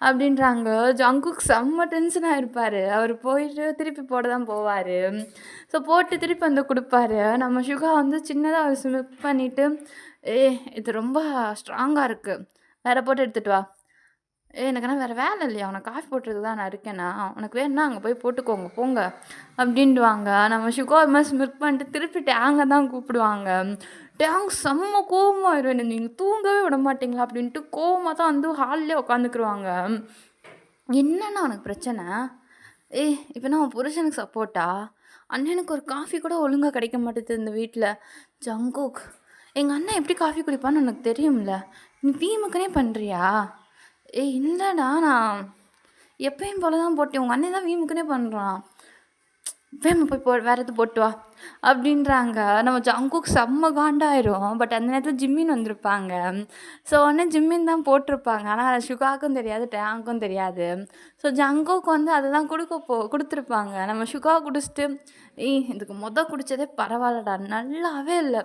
அப்படின்றாங்க. ஜங்குக் செம்ம டென்ஷனாக இருப்பார். அவர் போயிட்டு திருப்பி போட தான் போவார். ஸோ போட்டு திருப்பி வந்து கொடுப்பாரு. நம்ம சுகா வந்து சின்னதாக ஒரு ஸ்மிப் பண்ணிவிட்டு, இது ரொம்ப ஸ்ட்ராங்காக இருக்குது, வேறு போட்டு எடுத்துகிட்டு வா. எனக்கு ஆனால் வேறு வேலை இல்லையா, உனக்கு காஃபி போட்டுறது தான் நான் இருக்கேன்னா, உனக்கு வேணுன்னா அங்கே போய் போட்டுக்கோங்க போங்க அப்படின்டுவாங்க. நம்ம சுகா ஒரு மாதிரி ஸ்மிப் பண்ணிட்டு திருப்பி டேங்கை தான் கூப்பிடுவாங்க. டேங் செம்ம கோவமாயிடும், நீங்கள் தூங்கவே விட மாட்டீங்களா அப்படின்ட்டு கோவமாக தான் வந்து ஹாலிலே உட்காந்துக்குருவாங்க. என்னன்னா உனக்கு பிரச்சனை? இப்போ நான் உன் புருஷனுக்கு சப்போர்ட்டா? அண்ணனுக்கு ஒரு காஃபி கூட ஒழுங்காக கிடைக்க மாட்டேது இந்த வீட்டில். ஜங்குக் எங்கள் அண்ணன் எப்படி காஃபி குடிப்பான்னு உனக்கு தெரியும்ல, நீ வீமுக்குனே பண்ணுறியா? இல்லைடா நான் எப்பயும் போல தான் போட்டேன், உங்கள் அண்ணன் தான் வீமுக்குனே பண்ணுறான், போய் வேறு எது போட்டு வா அப்படின்றாங்க. நம்ம ஜங்குக் செம்ம காண்டாயிரும். பட் அந்த நேரத்தில் ஜிம்மின் வந்திருப்பாங்க. ஸோ உடனே ஜிம்மின் தான் போட்டிருப்பாங்க. ஆனால் சுகாவுக்கும் தெரியாது, டேங்க்கும் தெரியாது. ஸோ ஜங்குக் வந்து அதை தான் கொடுத்துருப்பாங்க. நம்ம சுகா குடிச்சிட்டு, இதுக்கு குடித்ததே பரவாயில்லடா, நல்லாவே இல்லை,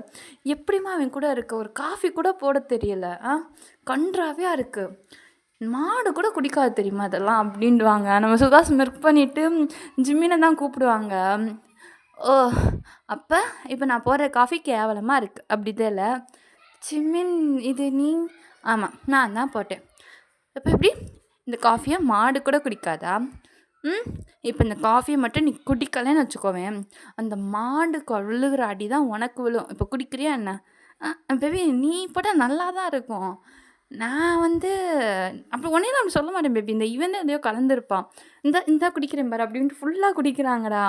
எப்படிமா அவன் கூட இருக்கு, ஒரு காஃபி கூட போட தெரியல, கன்றாவே இருக்குது, மாடு கூட குடிக்காது தெரியுமா அதெல்லாம் அப்படின்வாங்க. நம்ம சுகாஸ் மிர்க் பண்ணிவிட்டு ஜிம்மினை தான் கூப்பிடுவாங்க. அப்போ இப்போ நான் போடுற காஃபி கேவலமாக இருக்குது அப்படி தான் இல்லை, ஜிமின் இது நீ ஆமாம் நான் தான் போட்டேன். அப்போ எப்படி இந்த காஃபியை மாடு கூட குடிக்காதா? ம் இப்போ இந்த காஃபியை மட்டும் நீ குடிக்கலைன்னு வச்சுக்கோவேன், அந்த மாடுக்கு விழுகிற அடி தான் உனக்கு விழும். இப்போ குடிக்கிறியா என்ன? பேபி நீ போட்டால் நல்லா தான் இருக்கும். நான் வந்து அப்படி ஒன்னே நான் அப்படி சொல்ல மாட்டேன் பேபி. இந்த இவன் தான் எதையோ கலந்துருப்பான். இந்தா குடிக்கிறேன் பாரு அப்படின்ட்டு ஃபுல்லாக குடிக்கிறாங்கடா.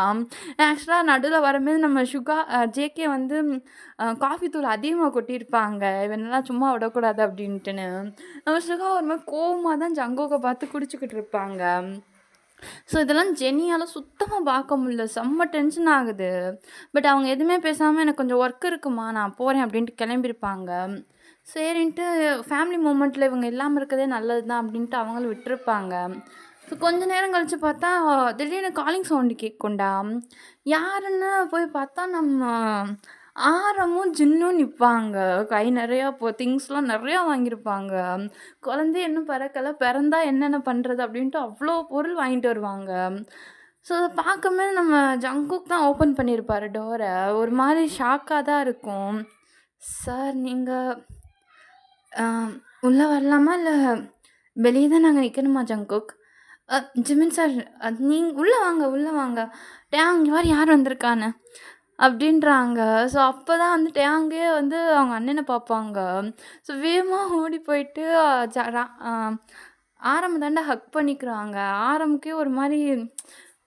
ஆக்சுவலாக நடுவில் வரும்போது நம்ம ஜேகே வந்து காஃபி தூள் அதிகமாக கொட்டியிருப்பாங்க. இவனெல்லாம் சும்மா விடக்கூடாது அப்படின்ட்டுன்னு. நம்ம சுகா ஒரு மாதிரி கோவமாக தான் ஜங்கோக்கை பார்த்து குடிச்சுக்கிட்டு இருப்பாங்க. ஸோ இதெல்லாம் ஜெனியால் சுத்தமாக பார்க்க முடியல. செம்ம டென்ஷன் ஆகுது. பட் அவங்க எதுவுமே பேசாமல் எனக்கு கொஞ்சம் ஒர்க் இருக்குமா நான் போகிறேன் அப்படின்ட்டு கிளம்பியிருப்பாங்க. சரின்ட்டு ஃபேமிலி மூமெண்ட்டில் இவங்க இல்லாமல் இருக்கதே நல்லது தான் அப்படின்ட்டு அவங்களும் விட்டுருப்பாங்க. ஸோ கொஞ்ச நேரம் கழித்து பார்த்தா திடீர்னு காலிங் சவுண்டு கேட்கும்டா. யாருன்னு போய் பார்த்தா நம்ம ஆரமும் ஜின்னும் நிற்பாங்க. கை நிறையா திங்ஸ்லாம் நிறையா வாங்கியிருப்பாங்க. குழந்தை இன்னும் பிறக்கலை, பிறந்தா என்னென்ன பண்ணுறது அப்படின்ட்டு அவ்வளோ பொருள் வாங்கிட்டு வருவாங்க. ஸோ அதை பார்க்கவே நம்ம ஜங்குக் தான் ஓப்பன் பண்ணியிருப்பாரு டோரை. ஒரு மாதிரி ஷாக்காக தான் இருக்கும். சார் நீங்கள் உள்ளே வரலாமா இல்லை வெளியே தான் நாங்கள் நிற்கணுமா ஜங்குக்? ஜிமின் சார் நீங்கள் உள்ளே வாங்க உள்ளே வாங்க. டேங் இங்கே யார் வந்திருக்கான்னு அப்படின்றாங்க. ஸோ அப்போ தான் வந்து டேங்கே வந்து அவங்க அண்ணனை பார்ப்பாங்க. ஸோ வேகமாக ஓடி போயிட்டு ஆரம்பம் தாண்டா ஹக் பண்ணிக்கிறாங்க. ஆரம்புக்கே ஒரு மாதிரி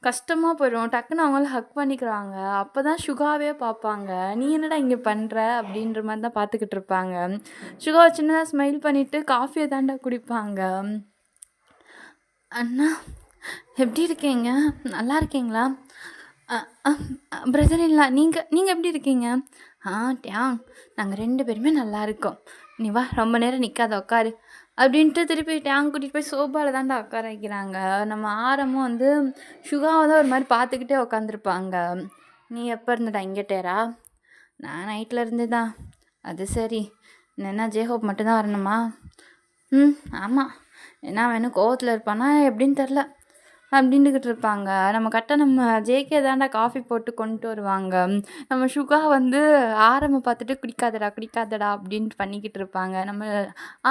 கஷ்டமாக போயிடும். டக்குன்னு அவங்கள ஹக் பண்ணிக்கிறாங்க. அப்போ தான் சுகாவே பார்ப்பாங்க. நீ என்னடா இங்கே பண்ணுற அப்படின்ற மாதிரி தான் பார்த்துக்கிட்டு இருப்பாங்க. சுகாவை சின்னதாக ஸ்மைல் பண்ணிவிட்டு காஃபியை தாண்டா குடிப்பாங்க. அண்ணா எப்படி இருக்கீங்க? நல்லா இருக்கீங்களா? பிரதர் இல்லை, நீங்கள் எப்படி இருக்கீங்க? டேங் நாங்கள் 2 பேருமே நல்லா இருக்கோம். நீ வா, ரொம்ப நேரம் நிற்காத உட்காரு அப்படின்ட்டு திருப்பி டேங் கூட்டிகிட்டு போய் சோபாவில் தாண்டா உட்கார வைக்கிறாங்க. நம்ம ஆரமும் வந்து சுகாவை தான் ஒரு மாதிரி பார்த்துக்கிட்டே உட்காந்துருப்பாங்க. நீ எப்போ இருந்துடா இங்கே டேரா? நான் நைட்டில் இருந்து தான். அது சரி, என்ன ஜேஹோப் மட்டும்தான் வரணுமா? ஆமாம். என்ன வேணும், கோவத்தில் இருப்பானா எப்படின்னு தெரில அப்படின்ட்டுக்கிட்டு இருப்பாங்க. நம்ம ஜேகே தாண்டா காஃபி போட்டு கொண்டு வருவாங்க. நம்ம சுகா வந்து ஆரம்பை பார்த்துட்டு குடிக்காதடா குடிக்காதடா அப்படின்ட்டு பண்ணிக்கிட்டு இருப்பாங்க. நம்ம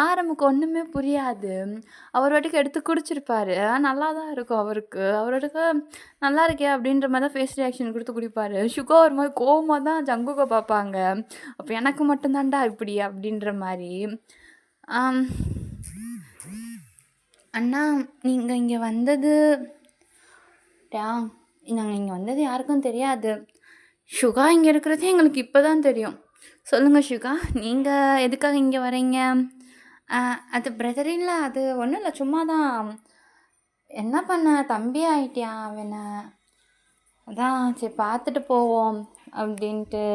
ஆரம்புக்கு ஒன்றுமே புரியாது. அவர் வாட்டுக்கு எடுத்து குடிச்சிருப்பாரு. நல்லா தான் இருக்கும் அவருக்கு. அவரோடக்கு நல்லா இருக்கே அப்படின்ற மாதிரி தான் ஃபேஸ் ரியாக்ஷன் கொடுத்து குடிப்பார். சுகா ஒரு மாதிரி கோவமாக தான் ஜங்குக்கை பார்ப்பாங்க. அப்போ எனக்கு மட்டும்தான்டா இப்படி அப்படின்ற மாதிரி. அண்ணா நீங்கள் இங்கே வந்தது நாங்கள் இங்கே வந்தது யாருக்கும் தெரியாது. சுகா இங்கே இருக்கிறதே எங்களுக்கு இப்போ தான் தெரியும். சொல்லுங்கள் சுகா, நீங்கள் எதுக்காக இங்கே வரீங்க? அது பிரதர் இல்லை, அது ஒன்றும் இல்லை, சும்மா தான். என்ன பண்ண, தம்பி ஆயிட்டியா அவனை? அதான் சரி பார்த்துட்டு போவோம் அப்படின்ட்டு.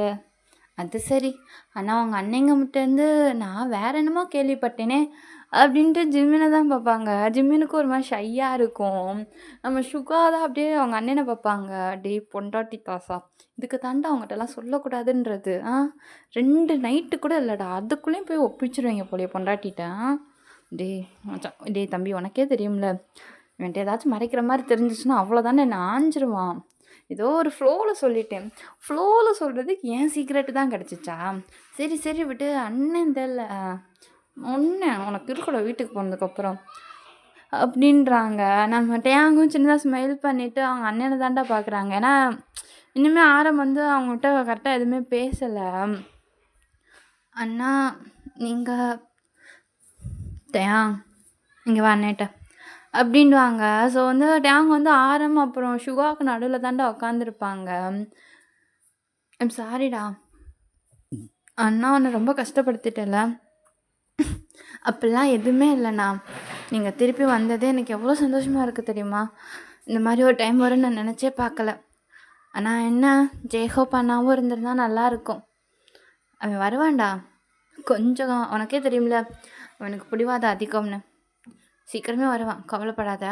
அது சரி. ஆனால் அவங்க அன்னைங்க மட்டும் நான் வேற என்னமோ கேள்விப்பட்டேனே அப்படின்ட்டு ஜிம்மினை தான் பார்ப்பாங்க. ஜிம்மினுக்கு ஒரு மாதிரி ஷையாக இருக்கும். நம்ம சுகா தான் அப்படியே அவங்க அண்ணனை பார்ப்பாங்க. டேய் பொண்டாட்டி தாசா, இதுக்கு தாண்டா அவங்ககிட்டலாம் சொல்லக்கூடாதுன்றது. 2 நைட்டு கூட இல்லைடா, அதுக்குள்ளேயும் போய் ஒப்பிச்சிருவீங்க போலியே பொண்டாட்டிட்ட. டேய் தம்பி, உனக்கே தெரியும்ல, இவன்ட்டு ஏதாச்சும் மறைக்கிற மாதிரி தெரிஞ்சிச்சுன்னா அவ்வளோதானே என்ன ஆஞ்சிருவான். ஏதோ ஒரு ஃப்ளோவில் சொல்லிட்டேன். ஃப்ளோவில் சொல்கிறதுக்கு ஏன் சீக்ரெட்டு தான் கிடச்சிச்சா? சரி சரி விட்டு, அண்ணன் தெரில ஒன்று உனக்கு இருக்கக்கூட வீட்டுக்கு போனதுக்கப்புறம் அப்படின்றாங்க. நம்ம டேங்கும் சின்னதாக ஸ்மைல் பண்ணிவிட்டு அவங்க அண்ணனை தாண்டா பார்க்குறாங்க. ஏன்னா இனிமேல் ஆரம் வந்து அவங்ககிட்ட கரெக்டாக எதுவுமே பேசலை. அண்ணா நீங்கள் டேங் இங்கே வா அண்ணேட்ட அப்படின்வாங்க. ஸோ வந்து டேங் வந்து ஆரம் அப்புறம் சுகாவுக்கு நடுவில் தாண்டா உட்காந்துருப்பாங்க. ஐம் சாரிடா அண்ணா, உன்னை ரொம்ப கஷ்டப்படுத்திட்டல. அப்படிலாம் எதுவுமே இல்லைண்ணா, நீங்கள் திருப்பி வந்ததே எனக்கு எவ்வளோ சந்தோஷமாக இருக்குது தெரியுமா? இந்த மாதிரி ஒரு டைம் வரும்னு நான் நினச்சே பார்க்கல. ஆனால் என்ன, ஜேஹோப் அண்ணாவும் இருந்திருந்தா நல்லாயிருக்கும். அவன் வருவான்டா, கொஞ்சம் உனக்கே தெரியும்ல அவனுக்கு பிடிவாதம் அதிகம்னு. சீக்கிரமே வருவான், கவலைப்படாத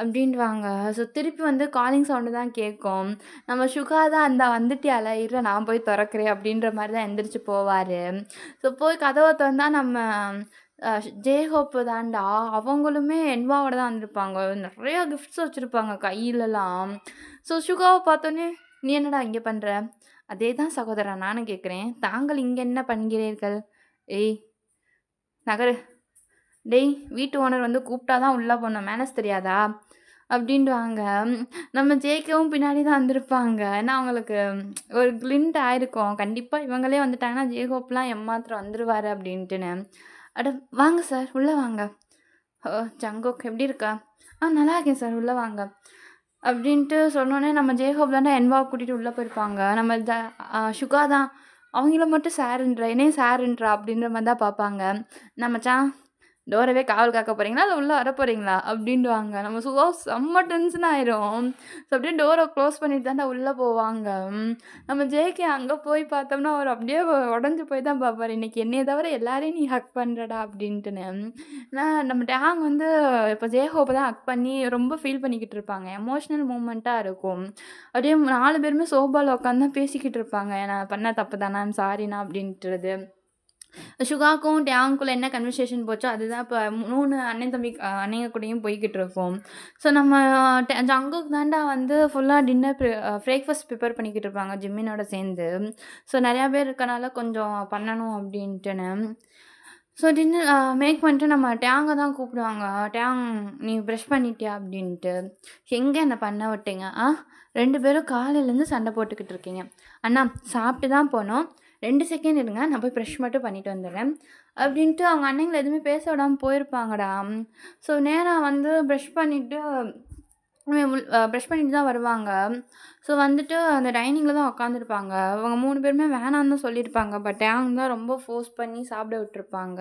அப்படின்வாங்க. ஸோ திருப்பி வந்து காலிங் சவுண்டு தான் கேட்கும். நம்ம சுகா தான் அந்த வந்துட்டியால இரு நான் போய் திறக்கிறேன் அப்படின்ற மாதிரி தான் எந்திரிச்சு போவார். ஸோ போய் கதவை திறந்தால் நம்ம ஜேஹோப்பு தாண்டா, அவங்களுமே என்வாவோட தான் வந்திருப்பாங்க. நிறையா கிஃப்ட்ஸ் வச்சுருப்பாங்க கையிலலாம். ஸோ சுகாவை பார்த்தோன்னே, நீ என்னடா இங்கே பண்ணுற? அதே தான் சகோதரா நானும் கேட்குறேன், தாங்கள் இங்கே என்ன பண்ணுகிறீர்கள்? ஏய் நகரு. டேய் வீட்டு ஓனர் வந்து கூப்பிட்டா தான் உள்ள போணும். மேனர்ஸ் தெரியாதா? அப்படின்டுவாங்க. நம்ம ஜேகேவும் பின்னாடி தான் வந்திருப்பாங்க. ஏன்னா அவங்களுக்கு ஒரு கிளிண்ட் ஆயிருக்கும். கண்டிப்பா இவங்களே வந்துட்டாங்கன்னா, ஜேகோப்லாம் எம்மாத்திரம் வந்துருவாரு அப்படின்ட்டுன்னு. அட வாங்க சார், உள்ள வாங்க. ஜங்குக் எப்படி இருக்கா? நல்லா இருக்கேன் சார், உள்ள வாங்க. அப்படின்ட்டு சொன்னோனே நம்ம ஜேகோப் தானே என்வாவ கூட்டிட்டு உள்ள போயிருப்பாங்க. நம்ம சுகா தான் அவங்கள மட்டும் சாருன்றா, என்னையும் சாருன்றா அப்படின்ற மாரி தான் பார்ப்பாங்க. நம்ம மச்சான் டோரவே காவல் காக்க போறீங்களா? இல்ல உள்ள வரப்போறீங்களா? அப்படின்டுவாங்க. நம்ம சுகா செம்ம டென்ஷன் ஆயிரும். ஸோ அப்படியே டோர க்ளோஸ் பண்ணிட்டு தான்டா உள்ள போவாங்க. நம்ம ஜேகே அங்க போய் பார்த்தோம்னா, அவரு அப்படியே உடைஞ்சு போய் தான் பார்ப்பாரு. இன்னைக்கு என்னைய தவிர எல்லாரையும் நீ ஹக் பண்றடா அப்படின்ட்டுன்னு. நம்ம டேங் வந்து இப்ப ஜேஹோப்ப தான் ஹக் பண்ணி ரொம்ப ஃபீல் பண்ணிக்கிட்டு இருப்பாங்க. எமோஷனல் மூமெண்ட்டா இருக்கும். அப்படியே 4 பேருமே சோபால உட்காந்து தான் பேசிக்கிட்டு இருப்பாங்க. நான் பண்ண தப்பு தானா? சாரிண்ணா அப்படின்றது. சுகாக்கும் டேங்குக்குள்ள என்ன கன்வர்சேஷன் போச்சோ, அதுதான் இப்ப 3 அண்ணன் தம்பி அண்ணங்க கூடயும் போய்க்கிட்டு இருக்கும். ஸோ நம்ம ஜங்குக் தான்டா வந்து ஃபுல்லா டின்னர் பிரேக்ஃபாஸ்ட் ப்ரிப்பேர் பண்ணிக்கிட்டு இருப்பாங்க ஜிம்மினோட சேர்ந்து. ஸோ நெறையா பேர் இருக்கனால கொஞ்சம் பண்ணணும் அப்படின்ட்டுன்னு. ஸோ டின்னர் மேக் பண்ணிட்டு நம்ம டேங்க தான் கூப்பிடுவாங்க. "டேங் நீ ப்ரஷ் பண்ணிட்டியா?" அப்படின்ட்டு. "எங்க என்ன பண்ண விட்டீங்க? 2 பேரும் காலையிலேருந்து சண்டை போட்டுக்கிட்டு இருக்கீங்க." "அண்ணா சாப்பிட்டு தான் போனோம். 2 செகண்ட் இருங்க. நான் போய் ப்ரஷ் மட்டும் பண்ணிட்டு வந்துடுறேன்." அப்படின்ட்டு அவங்க அண்ணங்கள எதுவுமே பேச விடாம போயிருப்பாங்கடா. ஸோ நேரா வந்து ப்ரஷ் பண்ணிட்டு தான் வருவாங்க. ஸோ வந்துட்டு அந்த டைனிங்கில தான் உட்காந்துருப்பாங்க. அவங்க 3 பேருமே வேணான்னு தான் சொல்லியிருப்பாங்க. பட் டேங் தான் ரொம்ப ஃபோர்ஸ் பண்ணி சாப்பிட விட்டுருப்பாங்க.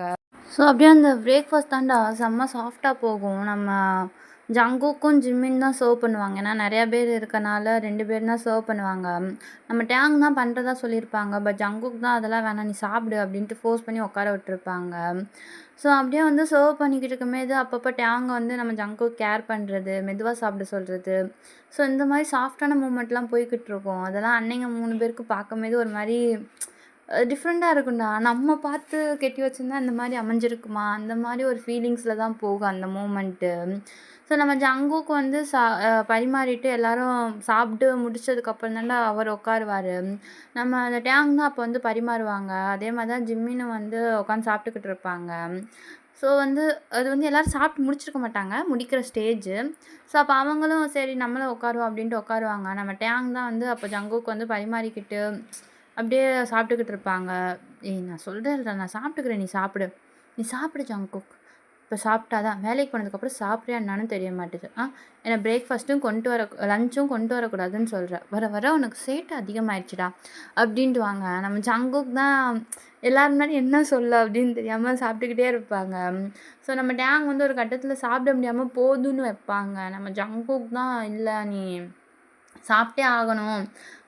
ஸோ அப்படியே அந்த பிரேக்ஃபாஸ்ட் தான்டா செம்ம சாஃப்ட்டா போகும். நம்ம ஜங்குக்கும் ஜிம்மின் தான் சர்வ் பண்ணுவாங்க. ஏன்னா நெறையா பேர் இருக்கனால 2 பேர் தான் சர்வ் பண்ணுவாங்க. நம்ம டேங் தான் பண்ணுறதா சொல்லியிருப்பாங்க. பட் ஜங்குக் தான் அதெல்லாம் வேணாம் நீ சாப்பிடு அப்படின்ட்டு ஃபோர்ஸ் பண்ணி உட்கார விட்டுருப்பாங்க. ஸோ அப்படியே வந்து சர்வ் பண்ணிக்கிட்டு இருக்கும்போது அப்பப்போ டேங் வந்து நம்ம ஜங்குக் கேர் பண்ணுறது, மெதுவா சாப்பிட சொல்றது. ஸோ இந்த மாரி சாஃப்ட்டான மூமெண்ட்லாம் போய்க்கிட்டு இருக்கும். அதெல்லாம் அன்னைங்க 3 பேருக்கு பார்க்கும்போது ஒரு மாரி டிஃப்ரெண்ட்டா இருக்கும்டா. நம்ம பார்த்து கெட்டி வச்சிருந்தா இந்த மாரி அமைஞ்சிருக்குமா? அந்த மாரி ஒரு ஃபீலிங்ஸ்ல தான் போகும் அந்த மூமெண்ட்டு. ஸோ நம்ம ஜங்குக்கு வந்து பரிமாறிட்டு எல்லாரும் சாப்பிட்டு முடிச்சதுக்கப்புறம் தான்டா அவர் உட்காருவாரு. நம்ம அந்த டேங் தான் அப்போ வந்து பரிமாறுவாங்க. அதே மாரி தான் ஜிம்மினும் வந்து உட்காந்து சாப்பிட்டுக்கிட்டு இருப்பாங்க. ஸோ வந்து அது வந்து எல்லாரும் சாப்பிட்டு முடிச்சிருக்க மாட்டாங்க. முடிக்கிற ஸ்டேஜு. ஸோ அப்போ அவங்களும் சரி நம்மளும் உட்காருவோம் அப்படின்ட்டு உட்காருவாங்க. நம்ம டேங் தான் வந்து அப்போ ஜங்குக்கு வந்து பரிமாறிக்கிட்டு அப்படியே சாப்பிட்டுக்கிட்டு இருப்பாங்க. "ஏய் நான் சொல்றேன்ல நான் சாப்பிட்டுக்கிறேன். நீ சாப்பிடு. நீ சாப்பிடு ஜங்குக். இப்போ சாப்பிட்டா தான் வேலைக்கு போனதுக்கப்புறம் சாப்பிட்றியா என்னான்னு தெரிய மாட்டுது. என்ன பிரேக்ஃபாஸ்ட்டும் லஞ்சும் கொண்டு வரக்கூடாதுன்னு சொல்ற. வர வர உனக்கு சேட்டை அதிகமாயிடுச்சுடா" அப்படின்ட்டுவாங்க. நம்ம ஜங்குக் தான் எல்லாரும் முன்னாடி என்ன சொல்ல அப்படின்னு தெரியாம சாப்பிட்டுக்கிட்டே இருப்பாங்க. ஸோ நம்ம டேங் வந்து ஒரு கட்டத்தில் சாப்பிட முடியாம போதும்ன்னு வைப்பாங்க. நம்ம ஜங்குக் தான் "இல்ல நீ சாப்பிட்டே ஆகணும்"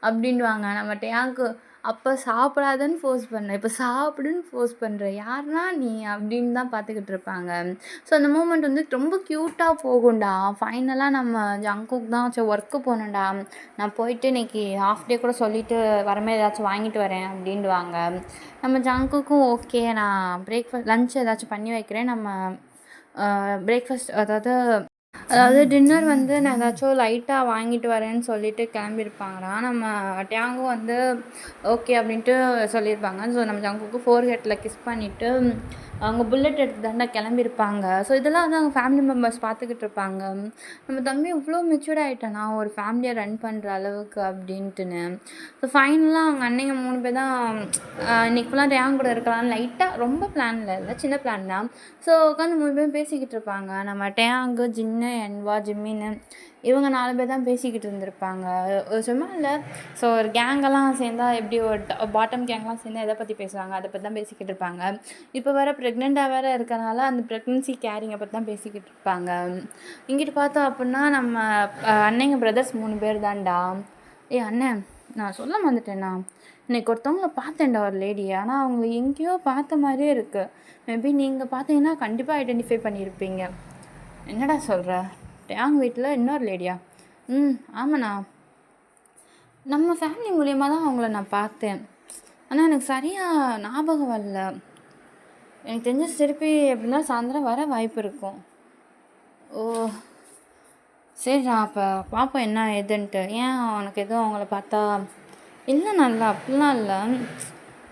அப்படின்டுவாங்க. நம்ம டேங்க்கு அப்போ சாப்பிடாதன்னு ஃபோர்ஸ் பண்ண, இப்போ சாப்பிடுன்னு ஃபோர்ஸ் பண்ற. யார்றா நீ? அப்படின்னு தான் பார்த்துக்கிட்டு இருப்பாங்க. ஸோ அந்த மூமெண்ட் வந்து ரொம்ப க்யூட்டா போகும்டா. ஃபைனலா நம்ம ஜங்குக் தான் "சரி ஒர்க்கு போகணும்டா. நான் போயிட்டு இன்னைக்கு ஹாஃப் டே கூட சொல்லிட்டு வரமே ஏதாச்சும் வாங்கிட்டு வரேன்" அப்படின்டுவாங்க. நம்ம ஜங்குக்கும் ஓகே நான் லஞ்ச் ஏதாச்சும் பண்ணி வைக்கிறேன். நம்ம பிரேக்ஃபாஸ்ட் அதாவது டின்னர் வந்து நான் ஏதாச்சும் லைட்டா வாங்கிட்டு வரேன்னு சொல்லிட்டு கிளம்பியிருப்பாங்கடா. நம்ம டேங்கும் வந்து ஓகே அப்படின்ட்டு சொல்லியிருப்பாங்க. ஸோ நம்ம ஜங்குக்கு ஃபோர்ஹெட்ல கிஸ் பண்ணிட்டு அவங்க புல்லட் எடுத்து தான்டா கிளம்பியிருப்பாங்க. ஸோ இதெல்லாம் வந்து அவங்க ஃபேமிலி மெம்பர்ஸ் பார்த்துக்கிட்டு இருப்பாங்க. நம்ம தம்பி இவ்வளோ மெச்சூர்ட் ஆகிட்டானா ஒரு ஃபேமிலியை ரன் பண்ணுற அளவுக்கு அப்படின்ட்டுன்னு. ஸோ ஃபைனலாக அவங்க அன்னைங்க 3 பேர் தான் இன்னைக்கு ஃபுல்லாக டேங் கூட இருக்கலாம்னு லைட்டாக ரொம்ப பிளான்ல இல்லை சின்ன பிளான் தான். ஸோ உட்காந்து 3 பேரும் பேசிக்கிட்டு இருப்பாங்க. நம்ம டேங்கு, ஜின்னு, என்வா, ஜிம்மின்னு இவங்க 4 பேர் தான் பேசிக்கிட்டு இருந்திருப்பாங்க. சும்மா இல்லை. ஸோ ஒரு கேங்கெல்லாம் சேர்ந்தா எப்படி ஒரு பாட்டம் கேங்லாம் சேர்ந்தா எதை பற்றி பேசுவாங்க அதை பற்றி தான் பேசிக்கிட்டு இருப்பாங்க. இப்போ வேறு ப்ரெக்னெண்ட்டாக வேறு இருக்கனால அந்த ப்ரெக்னன்சி கேரிங்கை பற்றி தான் பேசிக்கிட்டு இருப்பாங்க. இங்கிட்டு பார்த்தோம் அப்படின்னா நம்ம அண்ணங்க பிரதர்ஸ் 3 பேர் தான்டா. அண்ணன் நான் சொல்ல மறந்துட்டேண்ணா, இன்னைக்கு ஒருத்தவங்கள பார்த்தேன்டா ஒரு லேடியை. ஆனால் அவங்கள எங்கேயோ பார்த்த மாதிரியே இருக்குது. மேபி நீங்கள் பார்த்தீங்கன்னா கண்டிப்பாக ஐடென்டிஃபை பண்ணியிருப்பீங்க. என்னடா சொல்கிற? டேங் வீட்டில் இன்னொரு லேடியா? ஆமாண்ணா. நம்ம ஃபேமிலி மூலியமாக தான் அவங்கள நான் பார்த்தேன். ஆனால் எனக்கு சரியாக ஞாபகம் வரல. எனக்கு தெரிஞ்ச திருப்பி எப்படின்னா சாயந்தரம் வர வாய்ப்பு இருக்கும். ஓ சரிண்ணா, அப்போ பார்ப்போம் என்ன ஏதுன்ட்டு. ஏன் உனக்கு எதுவும் அவங்கள பார்த்தா? இல்லை நல்லா அப்படிலாம் இல்லை.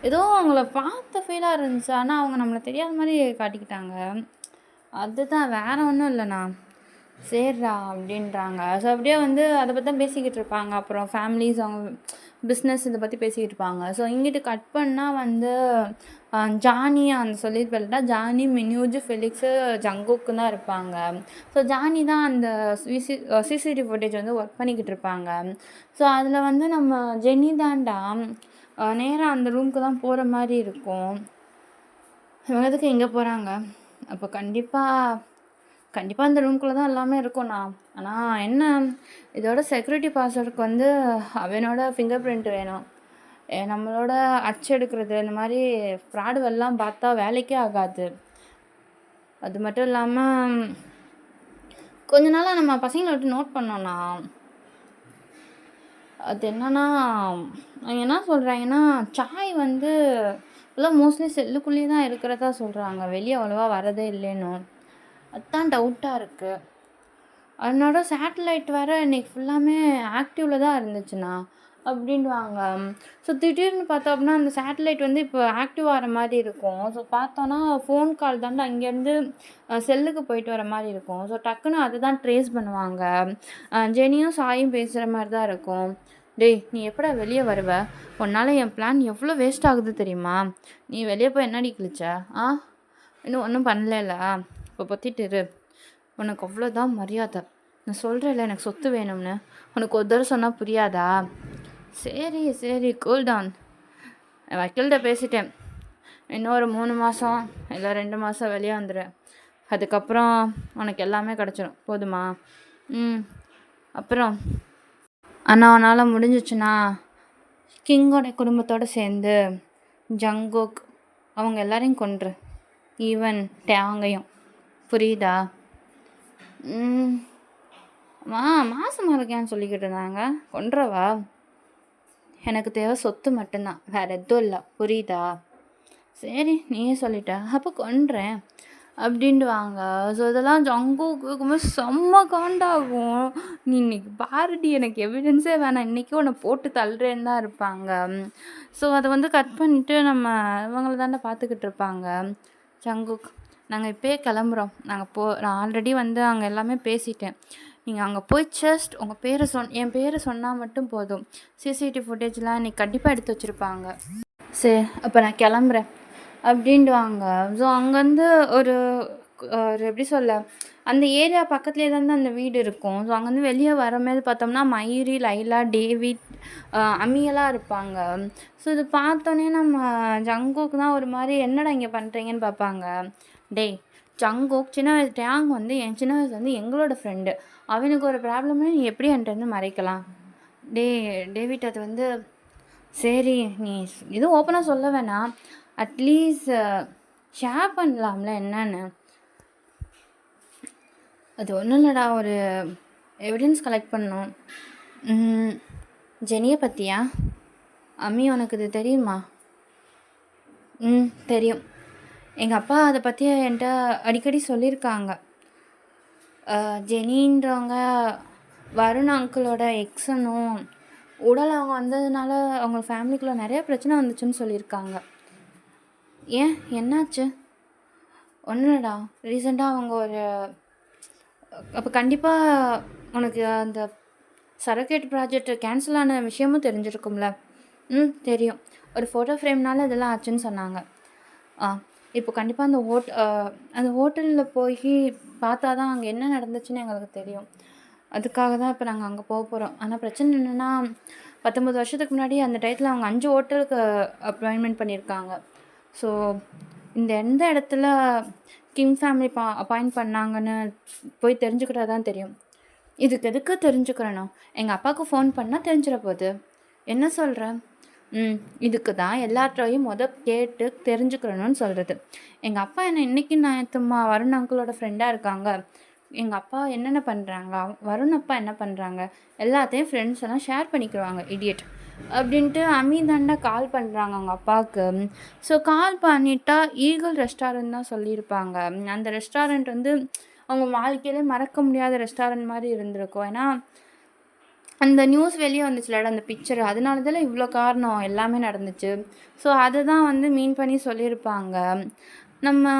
ஏதோ அவங்கள பார்த்த ஃபீலா இருந்துச்சு. ஆனா, அவங்க நம்மள தெரியாத மாரி காட்டிக்கிட்டாங்க. அதுதான் வேற ஒண்ணும் இல்லண்ணா. "சேர்றா" அப்படின்றாங்க. ஸோ அப்படியே வந்து அத பத்தி தான் பேசிக்கிட்டு இருப்பாங்க. அப்புறம் ஃபேமிலிஸ் அவங்க பிஸ்னஸ் இத பத்தி பேசிக்கிட்டு இருப்பாங்க. ஸோ இங்கிட்டு கட் பண்ணா வந்து ஜானி அந்த சொல்லியிருப்பேன்ல ஜானி, மின்யூஜ், ஃபெலிக்ஸு, ஜங்குக்கு தான் இருப்பாங்க. ஸோ ஜானி தான் அந்த சிசிடிவி ஃபுட்டேஜ் வந்து ஒர்க் பண்ணிக்கிட்டு இருப்பாங்க. ஸோ அதில வந்து நம்ம ஜெனி தான்டா நேரா அந்த ரூமுக்கு தான் போற மாரி இருக்கும். இவங்க எதுக்கு இங்க போறாங்க? அப்போ கண்டிப்பா அந்த ரூம்குள்ள தான் எல்லாமே இருக்கும்ண்ணா. ஆனா என்ன, இதோட செக்யூரிட்டி பாஸ்வேர்டுக்கு வந்து அவனோட ஃபிங்கர் பிரிண்ட் வேணும். நம்மளோட அச்செடுக்கிறது இந்த மாரி ஃப்ராடுவெல்லாம் பார்த்தா வேலைக்கே ஆகாது. அது மட்டும் இல்லாம கொஞ்ச நாளா நம்ம பசங்கள விட்டு நோட் பண்ணோம்ண்ணா. அது என்னன்னா, அவங்க என்ன சொல்றாங்கன்னா, சாய் வந்து இப்பலாம் மோஸ்ட்லி செல்லுக்குள்ளேயே தான் இருக்கிறதா சொல்றாங்க. வெளிய அவ்வளவா வரதே இல்லைன்னும். அதான் டவுட்டா இருக்கு. அதனோட சேட்டலைட் வேற இன்னைக்கு ஃபுல்லாமே ஆக்டிவ்ல தான் இருந்துச்சுண்ணா அப்படின்வாங்க. ஸோ திடீர்னு பார்த்தோம் அப்படின்னா அந்த சேட்டலைட் வந்து இப்போ ஆக்டிவ் ஆகிற மாதிரி இருக்கும். ஸோ பார்த்தோன்னா ஃபோன் கால் தாண்டா அங்கேருந்து செல்லுக்கு போயிட்டு வர மாதிரி இருக்கும். ஸோ டக்குன்னு அதுதான் ட்ரேஸ் பண்ணுவாங்க. ஜெனியும் சாயும் பேசுகிற மாதிரி தான் இருக்கும். டேய் நீ எப்படா வெளியே வருவ? உன்னால் என் பிளான் எவ்வளோ வேஸ்ட் ஆகுது தெரியுமா? நீ வெளியே போய் என்னடி கிழிச்ச? ஆ இன்னும் ஒன்றும் பண்ணல. இப்போ பொத்திட்டு இரு. உனக்கு அவ்வளோதான் மரியாதை. நான் சொல்கிறேன்ல எனக்கு சொத்து வேணும்னு. உனக்கு ஒரு தடவை சொன்னால் புரியாதா? சரி சரி கூல் டவுன். வக்கீல்கிட்ட பேசிட்டேன். இன்னும் ஒரு 3 மாதம் இல்லை 2 மாதம் வெளியே வந்துடுறேன். அதுக்கப்புறம் உனக்கு எல்லாமே கிடச்சிரும். போதுமா? அப்புறம் அவனால் முடிஞ்சிச்சுன்னா கிங்கோட குடும்பத்தோடு சேர்ந்து ஜங்குக் அவங்க எல்லாரையும் கொன்று, ஈவன் டேங்கையும். புரியுதா? மாசமாக இருக்கேன்னு சொல்லிக்கிட்டு இருந்தாங்க. கொன்றவா? எனக்கு தேவை சொத்து மட்டும்தான், வேறு எதுவும் இல்லை. புரியுதா? சரி நீயே சொல்லிட்ட, அப்போ கொன்றேன் அப்படின்ட்டுவாங்க. ஸோ இதெல்லாம் ஜங்குக்குமே செம்ம காண்டாகும். நீ இன்னைக்கு பாருடி எனக்கு எவிடன்ஸே வேணாம், இன்றைக்கி உன்னை போட்டு தள்ளுறேன்னு தான் இருப்பாங்க. ஸோ அதை வந்து கட் பண்ணிவிட்டு நம்ம இவங்கள தாண்டா பார்த்துக்கிட்டு இருப்பாங்க. ஜங்குக் நாங்கள் இப்போயே கிளம்புறோம். நான் ஆல்ரெடி வந்து அங்கே எல்லாமே பேசிட்டேன். நீங்கள் அங்கே போய் ஜஸ்ட் உங்கள் பேரை என் பேரை சொன்னால் மட்டும் போதும். சிசிடிவி ஃபுட்டேஜ்லாம் இன்றைக்கி கண்டிப்பாக எடுத்து வச்சுருப்பாங்க. சரி அப்போ நான் கிளம்புறேன் அப்படின்ட்டுவாங்க. ஸோ அங்கேருந்து ஒரு எப்படி சொல்ல, அந்த ஏரியா பக்கத்துலேயே தான் அந்த வீடு இருக்கும். ஸோ அங்கேருந்து வெளியே வரமாரி பார்த்தோம்னா மயூரி, லைலா, டேவிட், அம்மியெல்லாம் இருப்பாங்க. ஸோ இது பார்த்தோன்னே நம்ம ஜங்குக்கு தான் ஒரு மாதிரி என்னடா இங்கே பண்ணுறீங்கன்னு பார்ப்பாங்க. டேய் ஜங்குக் சின்ன வயசு டேங் வந்து என் சின்ன வயசு வந்து எங்களோட ஃப்ரெண்டு. அவனுக்கு ஒரு ப்ராப்ளம்னா நீ எப்படி என்கிட்ட வந்து மறைக்கலாம்? டேவிட் அது வந்து சரி நீ எதுவும் ஓப்பனாக சொல்ல வேணாம், அட்லீஸ்ட் ஷேர் பண்ணலாம்ல என்னன்னு. அது ஒன்றும் இல்லைடா, ஒரு எவிடன்ஸ் கலெக்ட் பண்ணோம். ஜெனியை பற்றியா? அம்மி உனக்கு இது தெரியுமா? தெரியும். எங்கள் அப்பா அதை பற்றி என்கிட்ட அடிக்கடி சொல்லியிருக்காங்க. ஜெனின்றவங்க வருண் அங்கிளோட எக்ஸனும் உடல் அவங்க வந்ததுனால அவங்க ஃபேமிலிக்குள்ளே நிறைய பிரச்சனை வந்துச்சுன்னு சொல்லியிருக்காங்க. ஏன் என்னாச்சு? ஒன்றும் இல்லைடா, ரீசெண்டாக அவங்க ஒரு அப்போ கண்டிப்பாக உனக்கு அந்த சரக்கேட் ப்ராஜெக்ட் கேன்சல் ஆன விஷயமும் தெரிஞ்சிருக்கும்ல? தெரியும். ஒரு ஃபோட்டோ ஃப்ரேம்னால இதெல்லாம் ஆச்சுன்னு சொன்னாங்க. இப்போ கண்டிப்பாக அந்த ஹோட்டலில் போய் பார்த்தா தான் அங்கே என்ன நடந்துச்சுன்னு எங்களுக்கு தெரியும். அதுக்காக தான் இப்போ நாங்கள் அங்கே போகிறோம். ஆனால் பிரச்சனை என்னென்னா 19 வருஷத்துக்கு முன்னாடி அந்த டயத்தில் அவங்க 5 ஹோட்டலுக்கு அப்பாயின்மெண்ட் பண்ணியிருக்காங்க. ஸோ இந்த எந்த இடத்துல கிங் ஃபேமிலி அப்பாயிண்ட் பண்ணாங்கன்னு போய் தெரிஞ்சுக்கிட்டா தான் தெரியும். இதுக்கு எதுக்கு தெரிஞ்சுக்கிறணும்? எங்கள் அப்பாவுக்கு ஃபோன் பண்ணால் தெரிஞ்சிட போகுது. என்ன சொல்கிற? இதுக்கு தான் எல்லாத்தையும் கேட்டு தெரிஞ்சுக்கிறணும்னு சொல்கிறது. எங்கள் அப்பா என்ன இன்றைக்கி நான் வருண் அங்கிளோட ஃப்ரெண்டாக இருக்காங்க. எங்கள் அப்பா என்னென்ன பண்ணுறாங்க, வருண் அப்பா என்ன பண்ணுறாங்க, எல்லாத்தையும் ஃப்ரெண்ட்ஸ் எல்லாம் ஷேர் பண்ணிக்குவாங்க. இடியட் அப்படின்ட்டு அமீதாண்டா கால் பண்ணுறாங்க அவங்க அப்பாவுக்கு. ஸோ கால் பண்ணிட்டா ஈகிள் ரெஸ்டாரண்ட் தான் சொல்லியிருப்பாங்க. அந்த ரெஸ்டாரண்ட் வந்து அவங்க வாழ்க்கையிலே மறக்க முடியாத ரெஸ்டாரண்ட் மாதிரி இருந்திருக்கும். ஏன்னா அந்த நியூஸ் வெளிய வந்துச்சுல்லடா அந்த பிக்சர். அதனால தானே இவ்ளோ காரணம் எல்லாமே நடந்துச்சு. ஸோ அத தான் வந்து மீன் பண்ணி சொல்லியிருப்பாங்க. நம்ம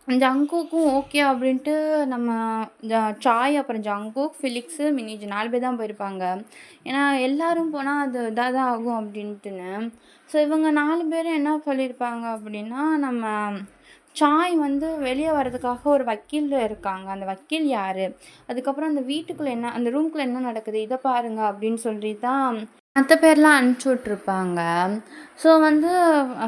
ஜங்குக்கும் ஓகே அப்படின்ட்டு நம்ம ஜ சாய், அப்புறம் ஜங்குக், ஃபிலிக்ஸு, மினிஜ் 4 பேர் தான் போயிருப்பாங்க. ஏன்னா எல்லாரும் போனா அது இதா தான் ஆகும் அப்படின்ட்டுன்னு. ஸோ இவங்க 4 பேரும் என்ன சொல்லியிருப்பாங்க அப்படின்னா, நம்ம சாய் வந்து வெளிய வரதுக்காக ஒரு வக்கீல் இருக்காங்க. அந்த வக்கீல் யாரு? அதுக்கப்புறம் அந்த வீட்டுக்குள்ள என்ன அந்த ரூம்குள்ள என்ன நடக்குது? இத பாருங்க அப்படின்னு சொல்லி தான் மத்த பேர்லாம் அனுப்பிச்சு விட்டுருப்பாங்க. ஸோ வந்து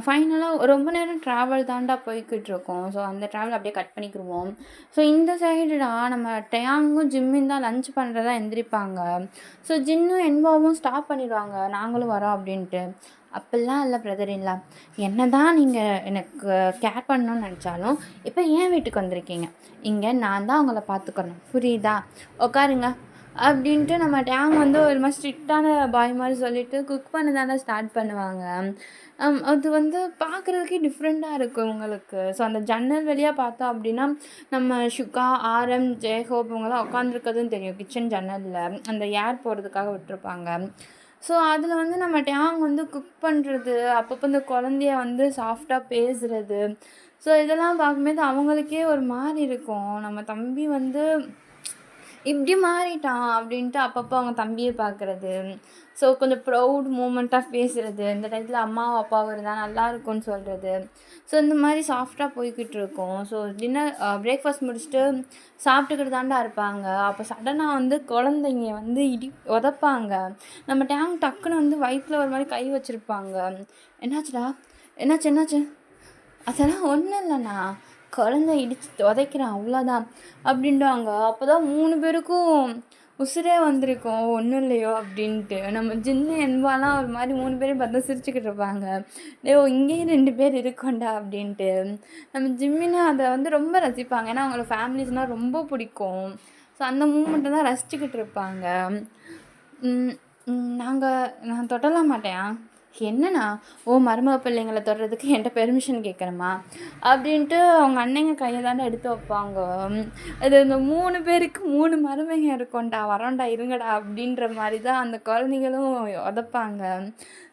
ஃபைனலா ரொம்ப நேரம் ட்ராவல் தான்டா போய்க்கிட்டுருக்கோம். ஸோ அந்த ட்ராவல் அப்படியே கட் பண்ணிக்கிருவோம். ஸோ இந்த சைடுடா நம்ம டயாங்கும், ஜிம்மின் தான் லஞ்ச் பண்ணுறதா எந்திரிப்பாங்க. ஸோ ஜின்னும், என்வாவும் ஸ்டாப் பண்ணிடுவாங்க. நாங்களும் வரோம் அப்படின்ட்டு. அப்படிலாம் இல்ல பிரதர் இன் லா. என்னதான் நீங்க எனக்கு கேர் பண்ணணும்னு நெனச்சாலும், இப்ப என் வீட்டுக்கு வந்திருக்கீங்க. இங்க நான் தான் உங்கள பார்த்துக்கணும். புரியுதா? உட்காருங்க. அப்படின்ட்டு நம்ம டேங் வந்து ஒரு மாரி ஸ்ட்ரிக்ட்டான பாய் மாரி சொல்லிட்டு குக் பண்ண தானே ஸ்டார்ட் பண்ணுவாங்க. அது வந்து பார்க்குறதுக்கே டிஃப்ரெண்ட்டா இருக்கும் உங்களுக்கு. ஸோ அந்த ஜன்னல் வழியா பார்த்தோம் அப்படின்னா, நம்ம ஷுகா, ஆரம், ஜெயஹோப் இவங்கலாம் உட்காந்துருக்கதும் தெரியும் கிச்சன் ஜன்னல்ல. அந்த ஏர் போறதுக்காக விட்டுருப்பாங்க. ஸோ அதில வந்து நம்ம டேங் வந்து குக் பண்ணுறது, அப்பப்போ இந்த குழந்தைய வந்து சாஃப்ட்டா பேசுறது, ஸோ இதெல்லாம் பார்க்கும்போது அவங்களுக்கே ஒரு மாரி இருக்கும். நம்ம தம்பி வந்து இப்படி மாறிட்டான் அப்படின்ட்டு அப்பப்போ அவங்க தம்பியை பார்க்குறது. ஸோ கொஞ்சம் ப்ரௌட் மூமெண்ட்டாக பேசுறது, இந்த டயத்தில் அம்மாவும் அப்பாவும் இருந்தால் நல்லா இருக்கும்னு சொல்கிறது. ஸோ இந்த மாதிரி சாஃப்டாக போய்கிட்டு இருக்கும். ஸோ டின்னர் பிரேக்ஃபாஸ்ட் முடிச்சுட்டு சாப்பிட்டுக்கிட்டு தாண்டா இருப்பாங்க. அப்போ சடனாக வந்து குழந்தைங்க வந்து உதைப்பாங்க. நம்ம டேங் டக்குன்னு வந்து வயிற்றுல ஒரு மாதிரி கை வச்சுருப்பாங்க. என்னாச்சுடா? என்னாச்சு என்னாச்சு? அதெல்லாம் ஒன்றும் இல்லைண்ணா, குழந்த இடிச்சு உதைக்கிறான் அவ்வளோதான் அப்படின்றாங்க. அப்போ தான் 3 பேருக்கும் உசுரே வந்திருக்கும். ஒன்றும் இல்லையோ அப்படின்ட்டு. நம்ம ஜின்னு, என்வாலாம் ஒரு மாதிரி 3 பேரையும் பார்த்தா சிரிச்சுக்கிட்டு இருப்பாங்க. டேய் இங்கேயும் 2 பேர் இருக்கோம்டா அப்படின்ட்டு. நம்ம ஜிம்மின்னு அதை வந்து ரொம்ப ரசிப்பாங்க. ஏன்னா அவங்களோட ஃபேமிலிஸ்னால் ரொம்ப பிடிக்கும். ஸோ அந்த மூமெண்ட்டை தான் ரசிச்சுக்கிட்டு இருப்பாங்க. நான் தொடலாம் மாட்டேன். என்னண்ணா? ஓ மருமக பிள்ளைங்கள தொடுறதுக்கு என்கிட்ட பெர்மிஷன் கேட்கணுமா? அப்படின்ட்டு அவங்க அண்ணங்க கையை தாண்டா எடுத்து வைப்பாங்க. அது இந்த 3 பேருக்கு 3 மருமக இருக்கோம்டா, வரோம்டா இருங்கடா அப்படின்ற மாதிரி தான் அந்த குழந்தைங்களும் உதைப்பாங்க.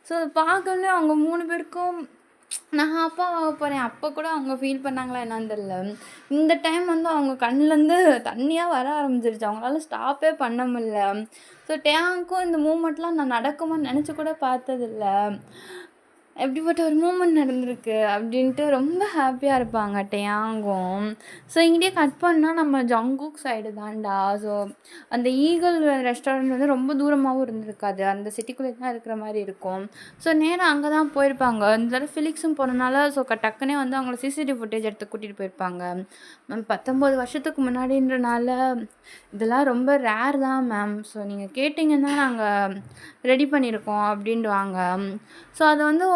ஸோ அதை பார்க்கவே அவங்க 3 பேருக்கும் நான் அப்பா ஆக போகிறேன். அப்போ கூட அவங்க ஃபீல் பண்ணாங்களா என்னன்னு தெரியல. இந்த டைம் வந்து அவங்க கண்ணுலேருந்து தண்ணியாக வர ஆரம்பிச்சிருச்சு. அவங்களால ஸ்டாப்பே பண்ண முடியல. ஸோ டேங்க்கும் இந்த மூமெண்ட்லாம் நான் நடக்குமான்னு நினச்சி கூட பார்த்ததில்ல. எப்படிப்பட்ட ஒரு மூமெண்ட் நடந்திருக்கு அப்படின்ட்டு ரொம்ப ஹாப்பியாக இருப்பாங்க டேயாங்கும். ஸோ இங்கேயே கட் பண்ணால் நம்ம ஜங்குக் சைடு தான்டா. ஸோ அந்த ஈகிள் ரெஸ்டாரண்ட் வந்து ரொம்ப தூரமாகவும் இருந்திருக்காது. அந்த சிட்டிக்குள்ளே தான் இருக்கிற மாதிரி இருக்கும். ஸோ நேராக அங்கே தான் போயிருப்பாங்க. இந்த தடவை ஃபிலிக்ஸும் போனனால ஸோ டக்குனே வந்து அவங்கள சிசிடிவி ஃபுட்டேஜ் எடுத்து கூட்டிகிட்டு போயிருப்பாங்க. மேம் 19 வருஷத்துக்கு முன்னாடின்றனால இதெல்லாம் ரொம்ப ரேர் தான் மேம். ஸோ நீங்கள் கேட்டிங்கன்னா நாங்கள் ரெடி பண்ணியிருக்கோம் அப்படின்டுவாங்க. ஸோ அது வந்து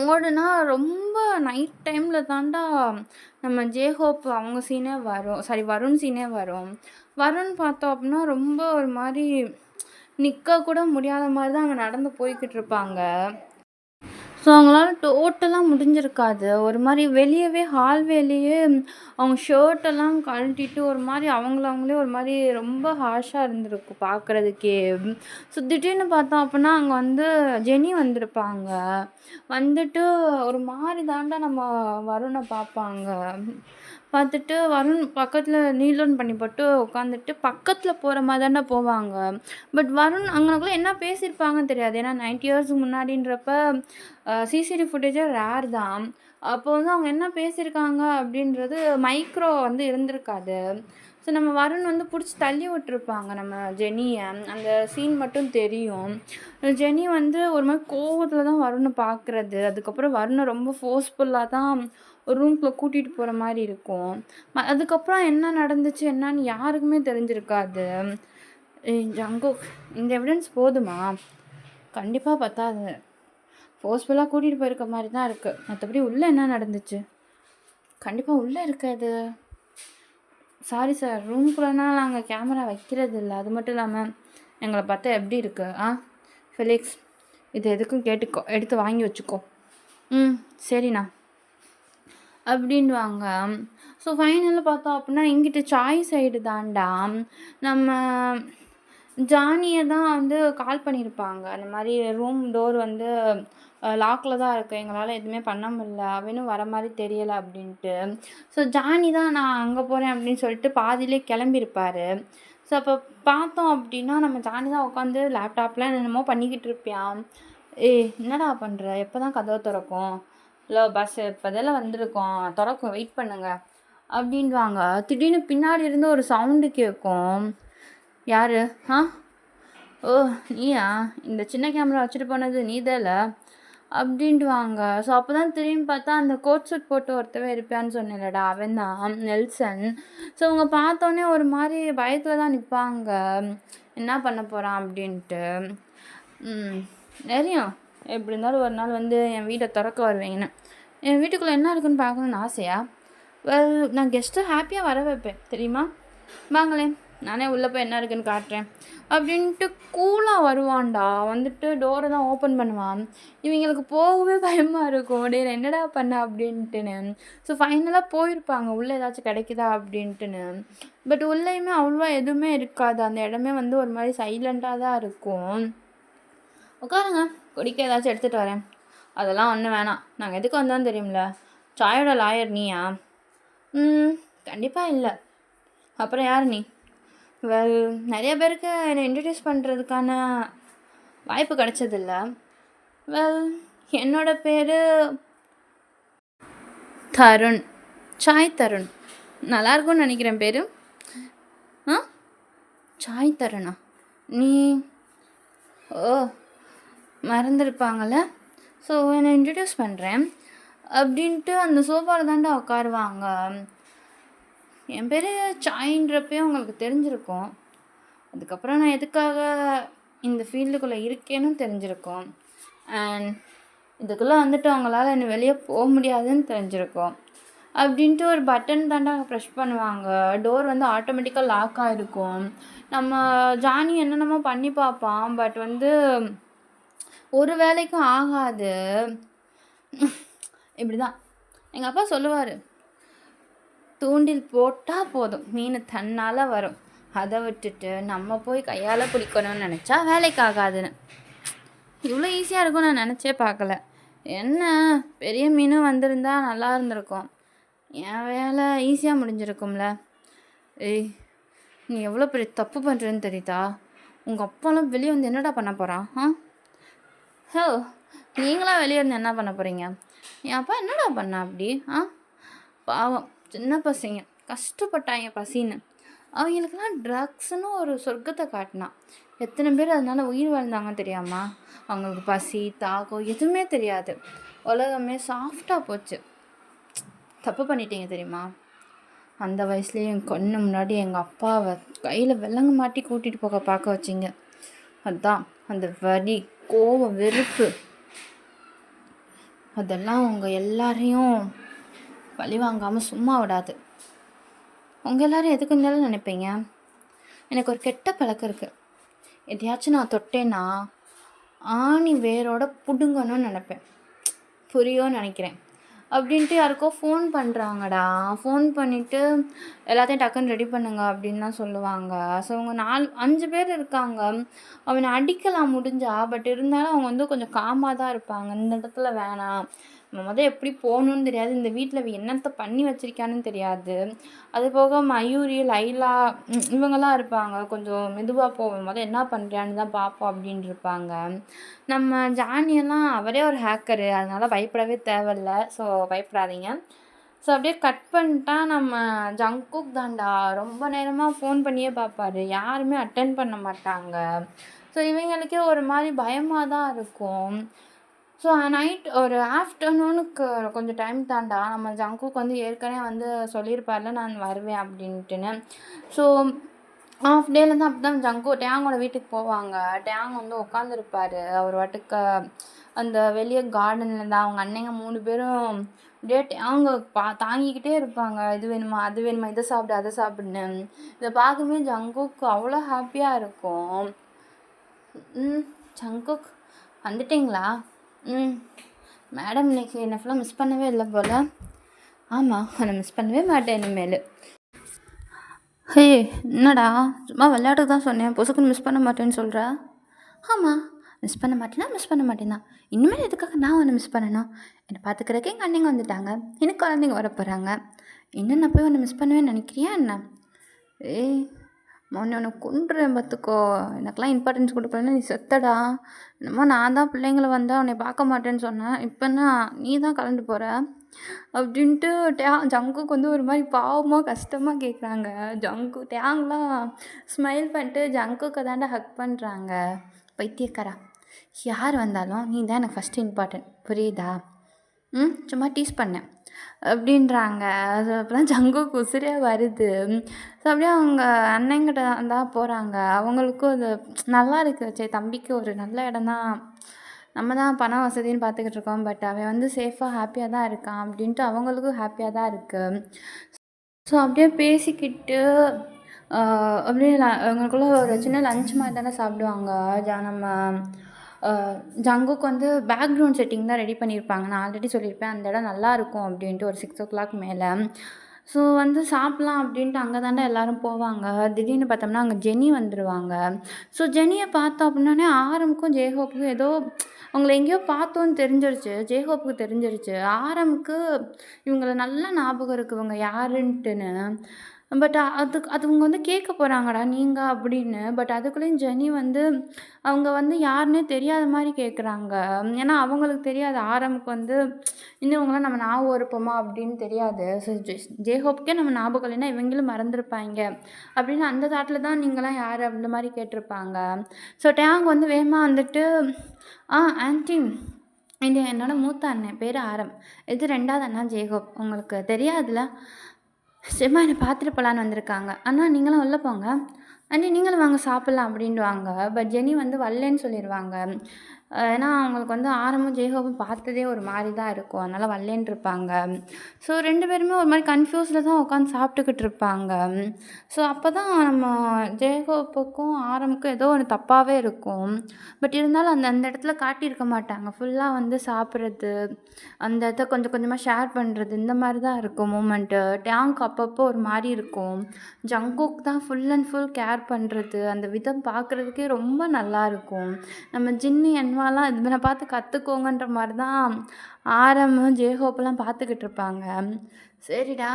ஓடுனா ரொம்ப நைட் டைமில் தான்டா நம்ம ஜேஹோப் அவங்க சீனே வரும். சாரி வருண் சீனே வரும். வருண் பார்த்தோம் அப்படின்னா ரொம்ப ஒரு மாதிரி நிற்க கூட முடியாத மாதிரி தான் அங்கே நடந்து போய்கிட்டு இருப்பாங்க. ஸோ அவங்களால டோட்டலாக முடிஞ்சிருக்காது. ஒரு மாதிரி வெளியவே ஹால்வேலேயே அவங்க ஷர்ட்டெல்லாம் கழட்டிட்டு ஒரு மாதிரி அவங்களே ஒரு மாதிரி ரொம்ப ஹார்ஷாக இருந்திருக்கும் பார்க்குறதுக்கே. ஸோ திடீர்னு பார்த்தோம் அப்படின்னா அங்கே வந்து ஜெனி வந்திருப்பாங்க. வந்துட்டு ஒரு மாதிரி தாண்டா நம்ம வருணை பார்ப்பாங்க. பார்த்துட்டு வருண் பக்கத்தில் நீல் டவுன் பண்ணி போட்டு உட்காந்துட்டு பக்கத்தில் போகிற மாதிரி தாண்டா போவாங்க. பட் வருண் அங்கனக்குள்ளே என்ன பேசியிருப்பாங்கன்னு தெரியாது. ஏன்னா 90 இயர்ஸுக்கு முன்னாடின்றப்ப சிசிடிவி ஃபுட்டேஜே ரேர் தான். அப்போ வந்து அவங்க என்ன பேசியிருக்காங்க அப்படின்றது மைக்ரோ வந்து இருந்திருக்காது. ஸோ நம்ம வருண் வந்து பிடிச்சி தள்ளி விட்டுருப்பாங்க நம்ம ஜெனியை. அந்த சீன் மட்டும் தெரியும். ஜெனி வந்து ஒரு மாதிரி கோவத்தில் தான் வருணை பார்க்குறது. அதுக்கப்புறம் வருணை ரொம்ப ஃபோர்ஸ்ஃபுல்லாக தான் ஒரு ரூம்குள்ளே கூட்டிகிட்டு போகிற மாதிரி இருக்கும். அதுக்கப்புறம் என்ன நடந்துச்சு என்னன்னு யாருக்குமே தெரிஞ்சிருக்காது. ஜங்குக் இந்த எவிடன்ஸ் போதுமா? கண்டிப்பாக பத்தாது. ஃபோர்ஸ்ஃபுல்லாக கூட்டிகிட்டு போயிருக்க மாதிரி தான் இருக்குது. மற்றபடி உள்ளே என்ன நடந்துச்சு? கண்டிப்பாக உள்ளே இருக்காது. சாரி சார், ரூம்குள்ளேனா நாங்கள் கேமரா வைக்கிறது இல்லை. அது மட்டும் இல்லாமல் எங்களை பார்த்தா எப்படி இருக்குது? ஃபெலிக்ஸ் இது எதுக்கும் கேட்டுக்கோ, எடுத்து வாங்கி வச்சுக்கோ. சரிண்ணா அப்படின்வாங்க. ஸோ ஃபைனலாக பார்த்தோம் அப்படின்னா இங்கிட்டு சாய் சைடு தான்டா நம்ம ஜானிய தான் வந்து கால் பண்ணியிருப்பாங்க. அந்த மாரி ரூம் டோர் வந்து லாக்ல தான் இருக்கு. எங்களால எதுவுமே பண்ண முடியல. அவனும் வர மாரி தெரியல அப்டின்ட்டு. ஸோ ஜானி தான் நான் அங்க போறேன் அப்டின்னு சொல்லிட்டு பாதியிலே கிளம்பியிருப்பாரு. ஸோ அப்போ பார்த்தோம் அப்டின்னா, நம்ம ஜானி தான் உட்காந்து லேப்டாப்ல என்னென்னமோ பண்ணிக்கிட்டு இருப்பியாம். "ஏய் என்னடா பண்ற? எப்ப தான் கதவு தொறக்கும்? இல்ல பஸ் இப்பதானே வந்திருக்கோம். தொறக்கும் வெயிட் பண்ணுங்க." அப்டின்வாங்க. திடீர்னு பின்னாடி இருந்து ஒரு சவுண்டு கேட்கும். "யாரு? ஆ? ஓ! நீயா? இந்த சின்ன கேமரா வச்சுட்டு போனது நீதான்ல?" அப்படின்டுவாங்க. ஸோ அப்போ தான் திரும்பி பார்த்தா அந்த கோட் சூட் போட்டு ஒருத்தவன் இருப்பான்னு சொன்னேன்லடா, அவன் தான் நெல்சன். ஸோ அவங்க பார்த்தோன்னே ஒரு மாரி பயத்துல தான் நிப்பாங்க. என்ன பண்ண போறான் அப்படின்ட்டு. ம். தெரியும். எப்படி இருந்தாலும் ஒரு நாள் வந்து என் வீட்ட தொறக்க வருவீங்கன்னு. என் வீட்டுக்குள்ள என்ன இருக்குன்னு பார்க்கணும்னு ஆசையா? வெல் நான் கெஸ்ட்ட ஹேப்பியா வர வைப்பேன். தெரியுமா? வாங்களேன். நானே உள்ள போய் என்ன இருக்குன்னு காட்டுறேன். அப்படின்ட்டு கூலா வருவான்டா. வந்துட்டு டோர தான் ஓப்பன் பண்ணுவான். இவங்களுக்கு போகவே பயமா இருக்கும். "டேய் என்னடா பண்ண?" அப்படின்ட்டுன்னு. ஸோ ஃபைனலா போயிருப்பாங்க. உள்ள ஏதாச்சும் கிடைக்குதா அப்படின்ட்டுன்னு. பட் உள்ளேயுமே அவ்வளவா எதுவுமே இருக்காது. அந்த இடமே வந்து ஒரு மாரி சைலண்டா தான் இருக்கும். "உட்காருங்க. குடிக்க ஏதாச்சும் எடுத்துட்டு வரேன்." "அதெல்லாம் ஒண்ணும் வேணாம். நாங்க எதுக்கு வந்தோம்னு தெரியும்ல? சாயோட லாயர் நீயா?" "ம். கண்டிப்பா இல்ல." "அப்புறம் யாரு நீ?" வெல் நிறைய பேருக்கு என்னை இன்ட்ரடியூஸ் பண்ணுறதுக்கான வாய்ப்பு கிடைச்சதில்ல. வெல் என்னோட பேர் தருண். சாய் தருண். நல்லா இருக்கும்னு நினைக்கிறேன் பேர். ஆ சாய் தருணா? நீ ஓ மறந்துருப்பாங்கள்ல. ஸோ என்னை இன்ட்ரடியூஸ் பண்ணுறேன் அப்படின்ட்டு அந்த சோஃபாவில் தாண்டா உட்காருவாங்க. என் பேர் சாயின்றப்பயே உங்களுக்கு தெரிஞ்சிருக்கும். அதுக்கப்புறம் நான் எதுக்காக இந்த ஃபீல்டுக்குள்ளே இருக்கேன்னு தெரிஞ்சிருக்கும். அண்ட் இதுக்குள்ளே வந்துட்டு அவங்களால என்னை வெளியே போக முடியாதுன்னு தெரிஞ்சிருக்கும். அப்படின்ட்டு ஒரு பட்டன் தாண்டா ப்ரெஷ் பண்ணுவாங்க. டோர் வந்து ஆட்டோமேட்டிக்காக லாக் ஆகிருக்கும். நம்ம ஜானி என்னென்னமோ பண்ணி பார்ப்பான். பட் வந்து ஒரு வேலைக்கும் ஆகாது. இப்படி தான் எங்கள் அப்பா சொல்லுவார், "தூண்டில் போட்டால் போதும் மீன் தன்னால் வரும். அதை விட்டுட்டு நம்ம போய் கையால் பிடிக்கணும்னு நினச்சா வேலைக்கு ஆகாதுன்னு." இவ்வளோ ஈஸியாக இருக்கும்னு நான் நினச்சே பார்க்கல. என்ன பெரிய மீனும் வந்திருந்தா நல்லா இருந்திருக்கும். என் வேலை ஈஸியாக முடிஞ்சிருக்கும்ல. ஏய் நீ எவ்வளோ பெரிய தப்பு பண்ணுறேன்னு தெரியுதா? உங்கள் அப்பாலாம் வெளியே வந்து என்னடா பண்ண போகிறான்? ஹோ நீங்களாம் வெளியே இருந்து என்ன பண்ண போகிறீங்க? என் அப்பா என்னடா பண்ணா அப்படி? பாவம் சின்ன பசங்க கஷ்டப்பட்டாங்க பசின்னு. அவங்களுக்கெல்லாம் ட்ரக்ஸ்னு ஒரு சொர்க்கத்தை காட்டினான். எத்தனை பேர் அதனால உயிர் வாழ்ந்தாங்க தெரியாமா? அவங்களுக்கு பசி தாகம் எதுவுமே தெரியாது. உலகமே சாஃப்டாக போச்சு. தப்பு பண்ணிட்டீங்க தெரியுமா? அந்த வயசுலேயே என் கண்ணு முன்னாடி எங்கள் அப்பாவை கையில் விலங்கு மாட்டி கூட்டிகிட்டு போக பார்க்க வச்சிங்க. அதுதான் அந்த வலி கோவம் வெறுப்பு அதெல்லாம் உங்கள் எல்லாரையும் பழி வாங்காமல் சும்மா விடாது. உங்கள் எல்லோரும் எதுக்கு இருந்தாலும் நினைப்பீங்க. எனக்கு ஒரு கெட்ட பழக்கம் இருக்குது. எதையாச்சும் நான் தொட்டேன்னா ஆணி வேரோட பிடுங்கணும்னு நினப்பேன். புரியும்னு நினைக்கிறேன். அப்படின்ட்டு யாருக்கோ ஃபோன் பண்ணுறாங்கடா. ஃபோன் பண்ணிவிட்டு எல்லாத்தையும் டக்குன்னு ரெடி பண்ணுங்க அப்படின்னு தான் சொல்லுவாங்க. ஸோ அவங்க 5 பேர் இருக்காங்க. அவனை அடிக்கலாம் முடிஞ்சா. பட் இருந்தாலும் அவங்க வந்து கொஞ்சம் காமாக தான் இருப்பாங்க. இந்த இடத்துல வேணாம், நம்ம எப்படி போகணுன்னு தெரியாது, இந்த வீட்டில் என்னத்தை பண்ணி வச்சிருக்கான்னு தெரியாது. அது போக மயூரி லைலா இவங்கெல்லாம் இருப்பாங்க. கொஞ்சம் மெதுவாக போவோம், என்ன பண்ணுறான்னு தான் பார்ப்போம் அப்படின்னு இருப்பாங்க. நம்ம ஜானியெல்லாம் அவரே ஒரு ஹேக்கரு, அதனால் பயப்படவே தேவையில்ல. ஸோ பயப்படாதீங்க. ஸோ அப்படியே கட் பண்ணிட்டா நம்ம ஜங்குக் தாண்டா ரொம்ப நேரமாக ஃபோன் பண்ணியே பார்ப்பாரு. யாருமே அட்டென்ட் பண்ண மாட்டாங்க. ஸோ இவங்களுக்கே ஒரு மாதிரி பயமாக தான் இருக்கும். ஸோ நைட் ஒரு ஆஃப்டர்நூனுக்கு கொஞ்சம் டைம் தாண்டா நம்ம ஜங்குக் வந்து ஏற்கனவே வந்து சொல்லியிருப்பார்ல நான் வருவேன் அப்படின்ட்டுன்னு. ஸோ ஆஃப் டேலேருந்து அப்படி தான் டேங்கோட வீட்டுக்கு போவாங்க. டேங் வந்து உட்காந்துருப்பார் அவர் வாட்டுக்கு அந்த வெளியே கார்டனில் தான். அவங்க அண்ணங்க 3 பேரும் அப்படியே டேங்கை தாங்கிக்கிட்டே இருப்பாங்க. இது வேணுமா அது வேணுமா, இதை சாப்பிடு அதை சாப்பிடுன்னு. இதை பார்க்கவே ஜங்குக்கு அவ்வளோ ஹாப்பியாக இருக்கும். ஜங்குக் வந்துட்டிங்களா? மேடம் இன்னைக்கு என்னை ஃபுல்லாக மிஸ் பண்ணவே இல்லை போல். ஆமாம், நான் மிஸ் பண்ணவே மாட்டேன் இனிமேல். ஹே! என்னடா? சும்மா விளையாட்டுக்கு தான் சொன்னேன். பொசுக்குன்னு மிஸ் பண்ண மாட்டேன்னு சொல்ற? ஆமா. மிஸ் பண்ண மாட்டேன்னா, மிஸ் பண்ண மாட்டேன் தான். இனிமேல் எதுக்காக நான் உன்ன மிஸ் பண்ணணும்? என்ன பார்த்துக்கிறதுக்கு எங்க அண்ணங்க வந்துட்டாங்க. இன்னும் குழந்தைங்க வரப்போறாங்க. இன்னும் நான் போய் உன்ன மிஸ் பண்ணுவேன்னு நினைக்கிறியா என்ன? ஏய்! உன்ன கொன்றுவேன் பார்த்துக்கோ! எனக்கெல்லாம் இம்பார்ட்டன்ஸ் குடுக்கலன்னா நீ செத்தடா! என்னமோ நான் தான் பிள்ளைங்கள வந்தா உன்னைய பார்க்க மாட்டேன்னு சொன்னேன். இப்ப என்ன நீ தான் கலண்டு போற? அப்படின்ட்டு ஜங்குக்கு வந்து ஒரு மாரி பாவமா, கஷ்டமா கேட்குறாங்க. டேங்லாம் ஸ்மைல் பண்ணிட்டு ஜங்குக்க தான்டா ஹக் பண்றாங்க. பைத்தியக்காரா! யார் வந்தாலும் நீ தான் எனக்கு ஃபர்ஸ்ட்டு இம்பார்ட்டன்ட். புரியுதா? சும்மா டீஸ் பண்ணேன். அப்படின்றாங்க. அது அப்பலாம் ஜங்குக்கு உசிரே வருது. ஸோ அப்படியே அவங்க அண்ணங்கிட்ட தான் போறாங்க. அவங்களுக்கும் அது நல்லா இருக்கு. சரி தம்பிக்கு ஒரு நல்ல இடம் தான். நம்ம தான் பண வசதின்னு பார்த்துக்கிட்டு இருக்கோம். பட் அவன் வந்து சேஃபா, ஹேப்பியா தான் இருக்கான் அப்படின்ட்டு அவங்களுக்கும் ஹேப்பியா தான் இருக்கு. ஸோ அப்படியே பேசிக்கிட்டு அப்படியே அவங்களுக்குள்ள ஒரு சின்ன லஞ்ச் மாதிரி தானே சாப்பிடுவாங்க. நம்ம அ ஜங்குக்கு வந்து பேக்ரவுண்ட் செட்டிங் தான் ரெடி பண்ணியிருப்பாங்க. நான் ஆல்ரெடி சொல்லியிருப்பேன், அந்த இடம் நல்லாயிருக்கும் அப்படின்ட்டு ஒரு 6:00 மேல. ஸோ வந்து சாப்பிட்லாம் அப்படின்ட்டு அங்கே தான்டா எல்லாரும் போவாங்க. திடீர்னு பார்த்தோம்னா, அங்கே ஜெனி வந்துருவாங்க. ஸோ ஜெனிய பார்த்தோம் அப்படின்னோனே ஆரம்க்கும், ஜேஹோப்புக்கும் ஏதோ அவங்கள எங்கேயோ பார்த்தோன்னு தெரிஞ்சிருச்சு. ஜேஹோப்புக்கு தெரிஞ்சிருச்சு. ஆரம்க்கு இவங்கள நல்லா ஞாபகம் இருக்கு இவங்க யாருன்ட்டுன்னு. பட் அதுவுங்க வந்து கேட்க போறாங்கடா நீங்க அப்படின்னு. பட் அதுக்குள்ளேயும் ஜெனி வந்து அவங்க வந்து யாருன்னே தெரியாத மாரி கேட்குறாங்க. ஏன்னா அவங்களுக்கு தெரியாது ஆரம்க்கு வந்து இன்னும் இவங்கலாம் நம்ம ஞாபகம் இருப்போமா அப்படின்னு தெரியாது. ஸோ ஜேஹோப்புக்கே நம்ம ஞாபகம் இல்லைன்னா இவங்களும் மறந்துருப்பாய்ங்க அப்படின்னு அந்த தாட்ல தான் நீங்கலாம் யாரு அந்த மாரி கேட்டிருப்பாங்க. ஸோ டேங் வந்து வேகமா வந்துட்டு, ஆன்ட்டி இது என்னோட மூத்த அண்ணன். பேரு ஆரம். இது 2வது அண்ணன் ஜேகோப். உங்களுக்கு தெரியாதுல்ல? சும்மா என்ன பார்த்துட்டு போலான்னு வந்திருக்காங்க. அண்ணா நீங்களும் உள்ள போங்க. ஆன்ட்டி நீங்களும் வாங்க சாப்பிட்லாம் அப்படின்டுவாங்க. பட் ஜெனி வந்து வரலேன்னு சொல்லிருவாங்க. ஏன்னா அவங்களுக்கு வந்து ஆரமும், ஜேகோபும் பார்த்ததே ஒரு மாரி தான் இருக்கும். அதனால வரலேன்ருப்பாங்க. ஸோ 2 பேருமே ஒரு மாரி கன்ஃப்யூஸ்ல தான் உட்காந்து சாப்பிட்டுக்கிட்டு இருப்பாங்க. ஸோ அப்ப தான் நம்ம ஜேகோப்புக்கும், ஆரமுக்கும் ஏதோ ஒண்ணு தப்பாவே இருக்கும். பட் இருந்தாலும் அந்த அந்த இடத்துல காட்டியிருக்க மாட்டாங்க. ஃபுல்லா வந்து சாப்பிட்றது, அந்த இத கொஞ்சம் கொஞ்சமா ஷேர் பண்றது, இந்த மாரி தான் இருக்கும் மூமெண்ட்டு. டேங்க் அப்பப்போ ஒரு மாரி இருக்கும். ஜங்குக் தான் ஃபுல் அண்ட் ஃபுல் கேர் பண்றது, அந்த விதம் பார்க்குறதுக்கே ரொம்ப நல்லாயிருக்கும். நம்ம ஜின்னி, என்வாலாம் இவன பார்த்து கத்துக்கோங்கன்ற மாரி தான் ஆரம், ஜேஹோப்லாம் பார்த்துக்கிட்டு இருப்பாங்க. சரிடா,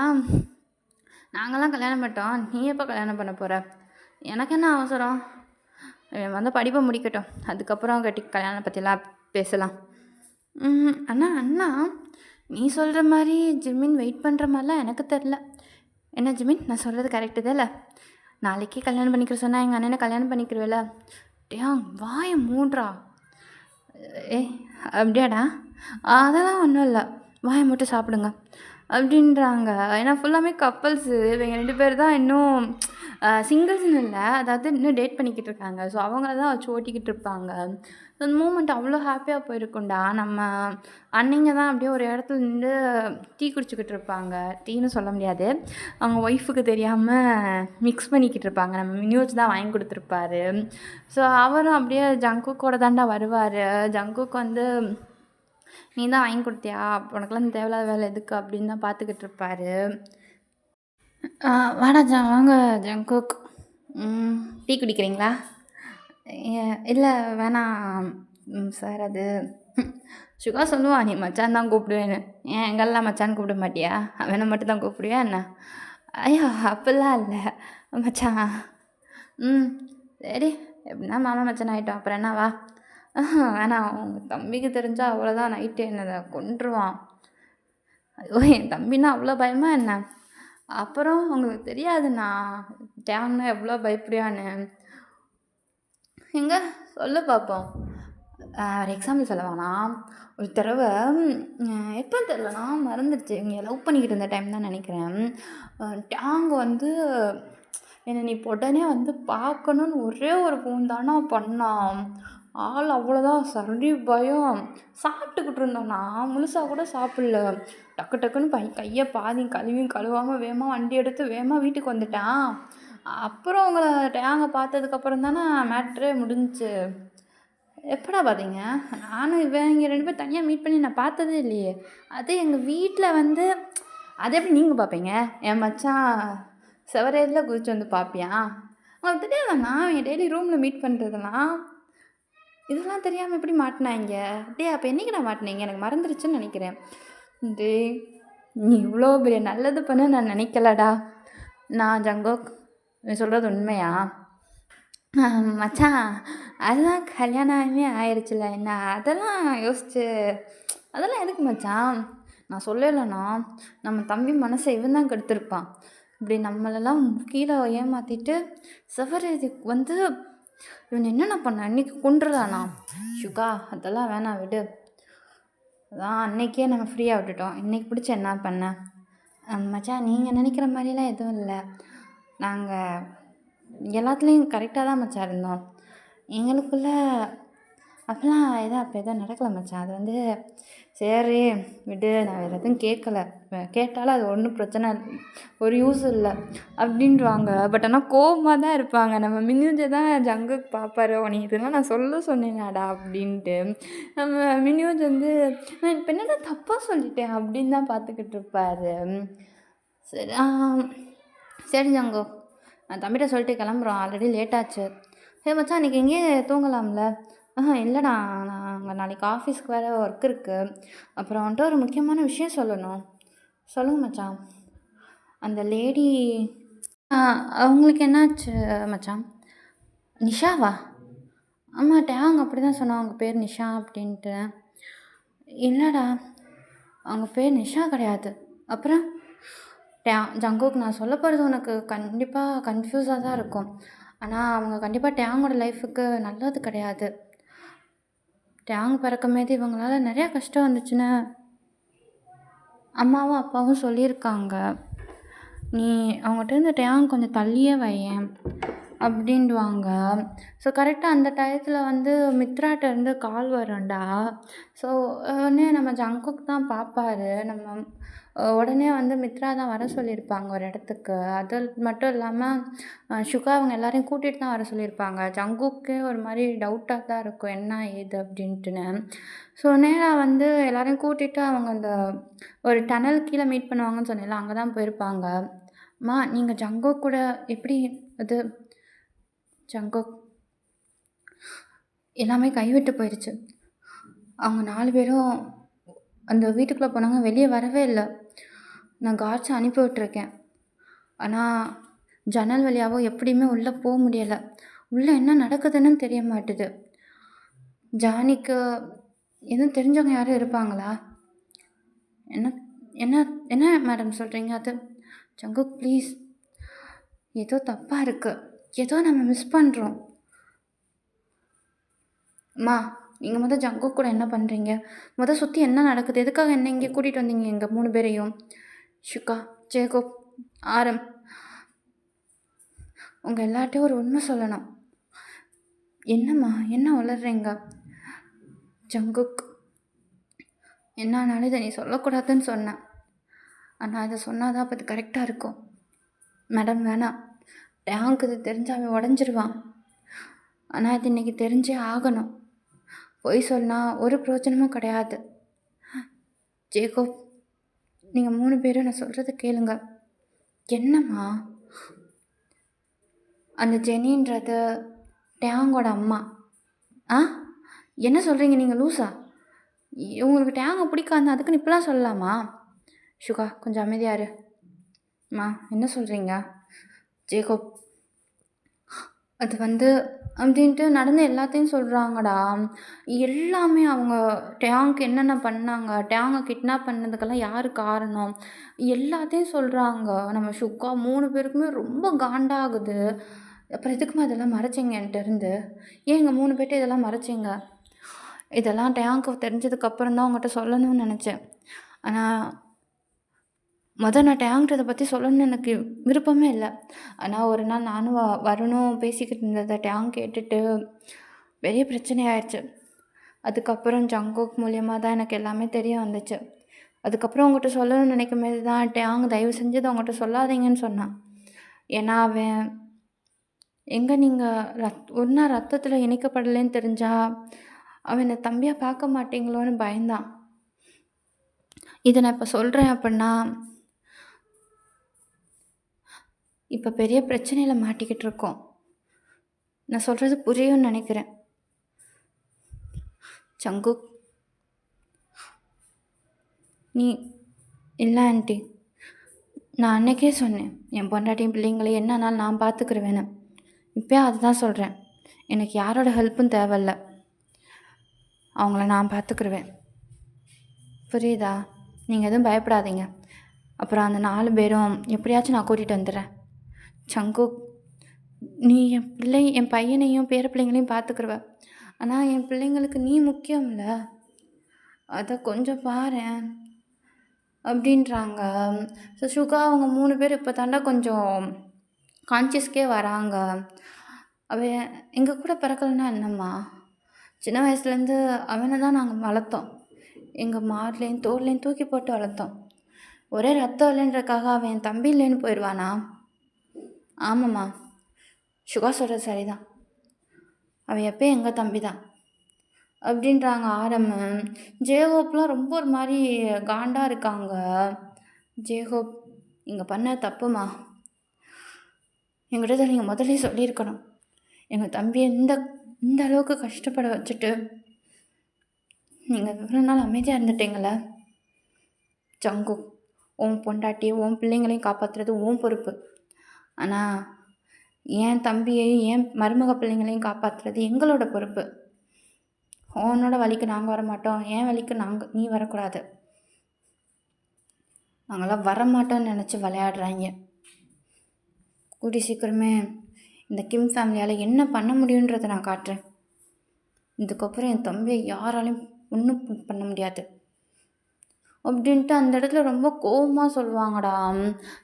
நாங்கலாம் கல்யாணம் பண்ணிட்டோம். நீ எப்போ கல்யாணம் பண்ண போற? எனக்கு என்ன அவசரம்? இவன் வந்து படிப்பை முடிக்கட்டும். அதுக்கப்புறம் கல்யாணம் பற்றிலாம் பேசலாம். அண்ணா அண்ணா நீ சொல்கிற மாதிரி ஜிமின் வெயிட் பண்ணுற மாதிரிலாம் எனக்கு தெரில. என்ன ஜிமின், நான் சொல்கிறது கரெக்டு தான்ல? நாளைக்கே கல்யாணம் பண்ணிக்கிற சொன்னால் எங்கள் அண்ணனை கல்யாணம் பண்ணிக்கிறவேல? டேங் வாயை மூடுறா. ஏய் அப்படியாடா? அதெல்லாம் ஒன்றும் இல்லை, வாயை மட்டும் சாப்பிடுங்க அப்படின்றாங்க. ஏன்னா ஃபுல்லாமே கப்பல்ஸு. இவங்க 2 பேர் தான் இன்னும் சிங்கிள்ஸ்னு இல்லை, அதாவது இன்னும் டேட் பண்ணிக்கிட்டு இருக்காங்க. ஸோ அவங்கள தான் வச்சு ஓட்டிக்கிட்டு இருப்பாங்க. ஸோ அந்த மூமெண்ட் அவ்வளோ ஹாப்பியாக போயிருக்கும்டா. நம்ம அன்னைங்க தான் அப்படியே ஒரு இடத்துல நின்று டீ குடிச்சிக்கிட்டு இருப்பாங்க. டீன்னு சொல்ல முடியாது, அவங்க ஒய்ஃபுக்கு தெரியாமல் மிக்ஸ் பண்ணிக்கிட்டு இருப்பாங்க. நம்ம மினியோஜ் தான் வாங்கி கொடுத்துருப்பாரு. ஸோ அவரும் அப்படியே ஜங்குக்கோட தாண்டா வருவார். ஜங்குக்கு வந்து நீ தான் வாங்கி கொடுத்தியா, உனக்கெல்லாம் தேவையில்லாத வேலை எதுக்கு அப்படின்னு தான் பார்த்துக்கிட்டு இருப்பாரு. வாடா வாங்க ஜங்குக், டீ குடிக்கிறீங்களா? இல்லை வேணாம் சார். அது சுகா சொல்லுவா நீ மச்சான் தான் கூப்பிடுவேன்னு. ஏன் எங்கெல்லாம் மச்சான் கூப்பிட மாட்டியா? அவனை மட்டும் தான் கூப்பிடுவியா என்ன? ஐயோ அப்படிலாம் இல்லை மச்சான். சரி, எப்படின்னா மாமா மச்சான் ஆகிட்டோம், அப்புறம் என்னவா? வேணாம், உங்கள் தம்பிக்கு தெரிஞ்சா அவ்வளோதான், நைட்டு என்னதை கொன்றுவான். ஐயோ என் தம்பின்னா அவ்வளோ பயமா என்ன? அப்புறம் உங்களுக்கு தெரியாதுண்ணா டேங்னா எவ்வளோ பயப்படியான்னு. எங்க சொல்ல பார்ப்போம். ஒரு எக்ஸாம்பிள் சொல்ல வேணாம். ஒரு தடவை எப்போன்னு தெரிலண்ணா, மறந்துடுச்சு. இவங்க லவ் பண்ணிக்கிட்டு இருந்த டைம் தான் நினைக்கிறேன். டேங் வந்து என்னை நீ உடனே வந்து பார்க்கணுன்னு ஒரே ஒரு ஃபோன் தானா பண்ணான். ஆள் அவ்வளோதான், சரி பயம். சாப்பிட்டுக்கிட்டு இருந்தோண்ணா, முழுசாக கூட சாப்பிடல. டக்கு டக்குன்னு கையை பாதி கழுவியும் கழுவாமல் வேகமாக வண்டி எடுத்து வேகமாக வீட்டுக்கு வந்துட்டான். அப்புறம் உங்களை டேங்கை பார்த்ததுக்கப்புறம் தானே மேட்ரே முடிஞ்சிச்சு. எப்படா பார்த்தீங்க? நானும் இவங்க 2 பேரும் தனியாக மீட் பண்ணி நான் பார்த்ததே இல்லையே. அது எங்கள் வீட்டில் வந்து அது எப்படி நீங்கள் பார்ப்பீங்க? என் மச்சான் செவரேதில் குதிச்சு வந்து பார்ப்பியா? உனக்கு தெரியாதாண்ணா என் டெய்லி ரூமில் மீட் பண்ணுறதெல்லாம்? இதெல்லாம் தெரியாமல் எப்படி மாட்டினாங்க? டேய் அப்போ என்னைக்கு நான் மாட்டினீங்க? எனக்கு மறந்துருச்சுன்னு நினைக்கிறேன். டேய் நீ இவ்வளோ பெரிய நல்லது பண்ண நான் நினைக்கலடா. நான் ஜங்கோக் நீ சொல்கிறது உண்மையா? மச்சான் அதெல்லாம் கல்யாணமே ஆயிடுச்சுல என்ன அதெல்லாம் யோசிச்சு அதெல்லாம் எதுக்கு மச்சான்? நான் சொல்லலைண்ணா நம்ம தம்பி மனசை இவன் தான் கெடுத்திருப்பான். இப்படி நம்மளெல்லாம் கீழே ஏமாற்றிட்டு இதுக்கு வந்து இவன் என்னென்ன பண்ண அன்றைக்கி கொண்டுருதாண்ணா. சுகா அதெல்லாம் வேணாம் விடு. அதான் அன்னைக்கே நம்ம ஃப்ரீயாக விட்டுட்டோம். இன்றைக்கி பிடிச்ச என்ன பண்ண மச்சான்? நீங்கள் நினைக்கிற மாதிரிலாம் எதுவும் இல்லை. நாங்கள் எல்லாத்துலேயும் கரெக்டாக தான் மச்சான் இருந்தோம். எங்களுக்குள்ளே அப்போலாம் அப்போ எதுவும் நடக்கலை மச்சான். அது வந்து சரி விடு, நான் வேறு எதுவும் கேட்கல. கேட்டாலும் அது ஒன்றும் பிரச்சனை ஒரு யூஸ் இல்லை அப்படின்வாங்க. பட் ஆனால் கோவமாக தான் இருப்பாங்க. நம்ம மினியூஜை தான் ஜங்குக்கு பார்ப்பாரு, நீ இதெல்லாம் நான் சொன்னேனாடா அப்படின்ட்டு. நம்ம மினியூஜ் வந்து நான் இப்போ என்னடா தப்பாக சொல்லிட்டேன் அப்படின்னு தான் பார்த்துக்கிட்டு இருப்பார். சரி சரி ஜங்கு, நான் தம்பிகிட்ட சொல்லிட்டு கிளம்புறோம், ஆல்ரெடி லேட்டாச்சு. சரி மச்சான் அன்றைக்கி எங்கேயே தூங்கலாம்ல? இல்லைடா, நாங்கள் நாளைக்கு ஆஃபீஸ்க்கு வேறு ஒர்க் இருக்குது. அப்புறம் வந்துட்டு ஒரு முக்கியமான விஷயம் சொல்லணும். சொல்லுங்கள் மச்சான். அந்த லேடி அவங்களுக்கு என்னாச்சு மச்சான்? நிஷாவா? ஆமாம் டேங் அப்படி தான் சொன்னான் அவங்க பேர் நிஷா அப்படின்ட்டு. இல்லைடா அவங்க பேர் நிஷா கிடையாது. அப்புறம் ஜங்குக்கு நான் சொல்ல போகிறது உனக்கு கண்டிப்பாக கன்ஃபியூஸாக தான் இருக்கும். ஆனால் அவங்க கண்டிப்பாக டேங்கோட லைஃபுக்கு நல்லது கிடையாது. டேங் பிறக்கும்போது இவங்களால நிறையா கஷ்டம் வந்துச்சுன்னு அம்மாவும் அப்பாவும் சொல்லியிருக்காங்க. நீ அவங்ககிட்ட இருந்து டேங் கொஞ்சம் தள்ளியே வையேன் அப்படின்வாங்க. ஸோ கரெக்டாக அந்த டயத்தில் வந்து மித்ராட்டேருந்து கால் வரும்டா. ஸோ உடனே நம்ம ஜங்குக் தான் பார்ப்பாரு. நம்ம உடனே வந்து மித்ரா தான் வர சொல்லியிருப்பாங்க ஒரு இடத்துக்கு. அது மட்டும் இல்லாமல் சுகா அவங்க எல்லாரையும் கூட்டிகிட்டு தான் வர சொல்லியிருப்பாங்க. ஜங்குக்கே ஒரு மாதிரி டவுட்டாக தான் இருக்கும் என்ன ஏது அப்படின்ட்டுன்னு. ஸோ நேராக வந்து எல்லாரையும் கூட்டிகிட்டு அவங்க அந்த ஒரு டனல் கீழே மீட் பண்ணுவாங்கன்னு சொன்னேன்ல, அங்கே தான் போயிருப்பாங்க. அம்மா நீங்கள் ஜங்குக் கூட எப்படி அது ஜங்குக் எல்லாமே கைவிட்டு போயிடுச்சு. அவங்க 4 பேரும் அந்த வீட்டுக்குள்ளே போனாங்க, வெளியே வரவே இல்லை. நான் கார்ட்ஸை அனுப்பி விட்ருக்கேன். ஆனால் ஜன்னல் வழியாவோ எப்படியுமே உள்ளே போக முடியலை. உள்ளே என்ன நடக்குதுன்னு தெரிய மாட்டுது. ஜானிக்கு எதுவும் தெரிஞ்சவங்க யாரும் இருப்பாங்களா? என்ன என்ன என்ன மேடம் சொல்கிறீங்க? அது ஜங்குக் ப்ளீஸ், ஏதோ தப்பாக இருக்குது, ஏதோ நம்ம மிஸ் பண்ணுறோம். அம்மா நீங்கள் ஜங்குக் கூட என்ன பண்ணுறீங்க? சுற்றி என்ன நடக்குது? எதுக்காக என்ன இங்கே கூட்டிகிட்டு வந்தீங்க எங்கள் 3 பேரையும்? சுகா, ஜேகோப், ஆரம், உங்கள் எல்லார்ட்டையும் ஒரு உண்மை சொல்லணும். என்னம்மா என்ன வளர்றீங்க? ஜங்குக் என்னானாலும் இதை நீ சொல்லக்கூடாதுன்னு சொன்னேன். ஆனால் இதை சொன்னாதான் அப்போ அது கரெக்டாக இருக்கும். மேடம் வேணாம், டேங்க் இது தெரிஞ்சு அவன் உடஞ்சிருவான். ஆனால் இது இன்றைக்கி தெரிஞ்சே ஆகணும். பொய் சொன்னால் ஒரு பிரயோஜனமும் கிடையாது. ஜேகோப் நீங்கள் 3 பேரும் நான் சொல்கிறத கேளுங்க. என்னம்மா? அந்த ஜெனின்றது டேங்கோட அம்மா. என்ன சொல்கிறீங்க நீங்கள்? லூஸா? உங்களுக்கு டேங்கை பிடிக்காது அதுக்குன்னு இப்படிலாம் சொல்லலாமா? சுகா கொஞ்சம் அமைதியாரு. அம்மா என்ன சொல்கிறீங்க? ஜேகோப் அது வந்து அப்படின்ட்டு நடந்த எல்லாத்தையும் சொல்கிறாங்கடா. எல்லாமே அவங்க டேங்க் என்னென்ன பண்ணாங்க, டேங்கை கிட்னாப் பண்ணதுக்கெல்லாம் யார் காரணம், எல்லாத்தையும் சொல்கிறாங்க. நம்ம சுக்கா 3 பேருக்குமே ரொம்ப காண்டாகுது. அப்புறம் எதுக்குமா இதெல்லாம் மறைச்சிங்க என்கிட்டருந்து? ஏன் எங்கள் 3 பேர்ட்ட இதெல்லாம் மறைச்சிங்க? இதெல்லாம் டேங்க்கு தெரிஞ்சதுக்கப்புறம் தான் உங்கள்கிட்ட சொல்லணும்னு நினச்சேன். ஆனால் நான் டேங்க்ட்ட இதை பற்றி சொல்லணும்னு எனக்கு விருப்பமே இல்லை. ஆனால் ஒரு நாள் நானும் வரணும் பேசிக்கிட்டு இருந்ததை டேங்க் கேட்டுட்டு பெரிய பிரச்சனையாயிடுச்சு. அதுக்கப்புறம் ஜங்குக் மூலியமாக தான் எனக்கு எல்லாமே தெரிய வந்துச்சு. அதுக்கப்புறம் உங்கள்கிட்ட சொல்லணும்னு நினைக்கும் போது தான் டேங் தயவு செஞ்சு அதை உங்கள்கிட்ட சொல்லாதீங்கன்னு சொன்னான். ஏன்னா அவன் எங்கே நீங்கள் ஒன்றா ரத்தத்தில் இணைக்கப்படலைன்னு தெரிஞ்சா அவன் என்னை தம்பியாக பார்க்க மாட்டீங்களோன்னு பயந்தான். இதை நான் இப்போ சொல்கிறேன் அப்படின்னா இப்போ பெரிய பிரச்சனையில் மாட்டிக்கிட்டு இருக்கோம். நான் சொல்கிறது புரியும்னு நினைக்கிறேன். சங்குக், நீ இல்லை ஆண்டி, நான் அன்னைக்கே சொன்னேன் என் பொண்டாட்டியும் பிள்ளைங்களையும் என்னன்னாலும் நான் பார்த்துக்கிருவேன்னு. இப்போயும் அதுதான் சொல்கிறேன். எனக்கு யாரோட ஹெல்ப்பும் தேவையில்ல, அவங்கள நான் பார்த்துக்கிருவேன். புரியுதா? நீங்கள் எதுவும் பயப்படாதீங்க. அப்புறம் அந்த 4 பேரும் எப்படியாச்சும் நான் கூட்டிகிட்டு வந்துடுறேன். சங்குக், நீ என் பையனையும் பேர பிள்ளைங்களையும் பார்த்துக்கிருவ. ஆனால் என் பிள்ளைங்களுக்கு நீ முக்கியம்ல, அதை கொஞ்சம் பாரேன் அப்படின்றாங்க. ஸோ சுகா அவங்க 3 பேர் இப்போ தாண்டா கொஞ்சம் கான்சியஸ்க்கே வராங்க. அவன் எங்கள் கூட பிறக்கலைன்னா என்னம்மா? சின்ன வயசுலேருந்து அவனை தான் நாங்கள் வளர்த்தோம். எங்கள் மார்லேயும் தோல்லையும் தூக்கி போட்டு வளர்த்தோம். ஒரே ரத்தம் இல்லைன்றக்காக அவன் என் தம்பி இல்லைன்னு போயிடுவானா? ஆமாம்மா, சுகா சொல்கிறது சரிதான். அவன் எப்போயும் எங்கள் தம்பி தான் அப்படின்றாங்க ஆரம்பு. ஜேஹோப்லாம் ரொம்ப ஒரு மாதிரி காண்டாக இருக்காங்க. ஜேஹோப், நீங்கள் பண்ண தப்புமா. எங்கிட்ட நீங்கள் முதல்ல சொல்லியிருக்கணும். எங்கள் தம்பியை இந்த அளவுக்கு கஷ்டப்பட வச்சுட்டு நீங்கள் இவ்வளோ நாள் அமைதியாக இருந்துட்டீங்களே. சங்கு, உன் பொண்டாட்டியும் உன் பிள்ளைங்களையும் காப்பாற்றுறது உன் பொறுப்பு. ஆனால் என் தம்பியையும் என் மருமக பிள்ளைங்களையும் காப்பாற்றுறது எங்களோட பொறுப்பு. உன்னோட வழிக்கு நாங்கள் வரமாட்டோம், என் வழிக்கு நீ வரக்கூடாது. நாங்களாம் வரமாட்டோன்னு நினச்சி விளையாடுறாங்க. கூடி சீக்கிரமே இந்த கிம் ஃபேமிலியால் என்ன பண்ண முடியுன்றதை நான் காட்டுறேன். இதுக்கப்புறம் என் தம்பியை யாராலையும் ஒன்றும் பண்ண முடியாது அப்படின்ட்டு அந்த இடத்துல ரொம்ப கோவமாக சொல்லுவாங்கடா.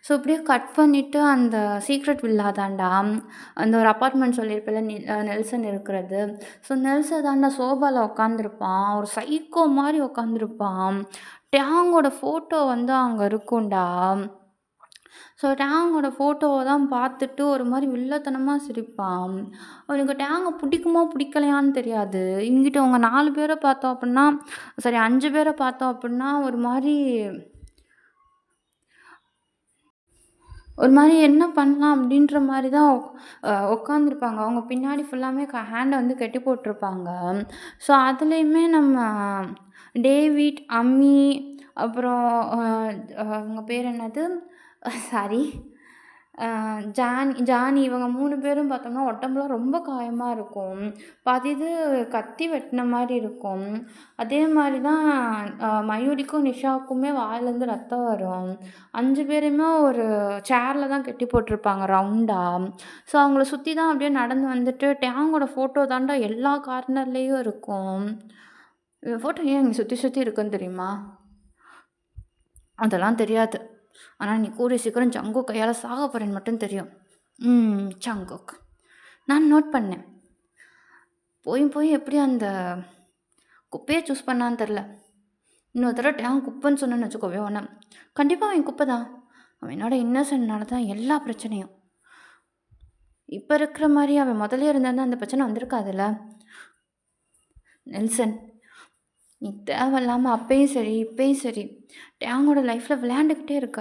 ஸோ இப்படியே கட் பண்ணிவிட்டு அந்த சீக்ரெட் வில்லா தாண்டா, அந்த ஒரு அப்பார்ட்மெண்ட் சொல்லியிருப்பில்ல நெல்சன் இருக்கிறது. ஸோ நெல்சன் தாண்டா சோபாவில் உட்காந்துருப்பான், ஒரு சைக்கோ மாதிரி உட்காந்துருப்பான். டேங்கோட ஃபோட்டோ வந்து அங்கே இருக்கும்டா. ஸோ டேங்கோட ஃபோட்டோவை தான் பார்த்துட்டு ஒரு மாதிரி வில்லத்தனமாக சிரிப்பான். அவனுக்கு டேங்கை பிடிக்குமா பிடிக்கலையான்னு தெரியாது. இங்கிட்ட அவங்க 4 பேரை பார்த்தோம் அப்படின்னா, சரி 5 பேரை பார்த்தோம் அப்படின்னா ஒரு மாதிரி என்ன பண்ணலாம் அப்படின்ற மாதிரி தான் உட்காந்துருப்பாங்க. அவங்க பின்னாடி ஃபுல்லாமே ஹேண்டை வந்து கட்டி போட்டிருப்பாங்க. ஸோ அதுலேயுமே நம்ம டேவிட், அம்மி, அப்புறம் அவங்க பேர் என்னது, சாரி, ஜானி இவங்க 3 பேரும் பார்த்தோம்னா உடம்புலாம் ரொம்ப காயமாக இருக்கும். பாதி இது கத்தி வெட்டின மாதிரி இருக்கும். அதே மாதிரி தான் மயூரிக்கும் நிஷாவுக்குமே வாயிலேருந்து ரத்தம் வரும். 5 பேருமே ஒரு சேரில் தான் கட்டி போட்டிருப்பாங்க ரவுண்டாக. ஸோ அவங்கள சுற்றி தான் அப்படியே நடந்து வந்துட்டு டேங்கோட ஃபோட்டோ தாண்டா எல்லா கார்னர்லேயும் இருக்கும். ஃபோட்டோ ஏன் இங்கே சுற்றி சுற்றி இருக்குன்னு தெரியுமா? அதெல்லாம் தெரியாது. ஆனால் நீ கூடிய சீக்கிரம் ஜங்கு கையால் சாக போகிறேன்னு மட்டும் தெரியும். சங்குக், நான் நோட் பண்ணேன். போய் எப்படி அந்த குப்பையை சூஸ் பண்ணான்னு தெரில. இன்னொரு தடவை டேங் குப்பைன்னு சொன்னேன்னு வச்சுக்கோவே ஒன்று, கண்டிப்பாக அவன் குப்பை தான். அவன் என்னோட இன்னசென்ட்னால தான் எல்லா பிரச்சனையும். இப்போ இருக்கிற மாதிரி அவன் முதல்ல இருந்தால் அந்த பிரச்சனை வந்திருக்காதுல்ல. நெல்சன், நீ தேவையில்லாமல் அப்பயும் சரி இப்பயும் சரி டேங்கோட லைஃப்பில் விளையாண்டுக்கிட்டே இருக்க.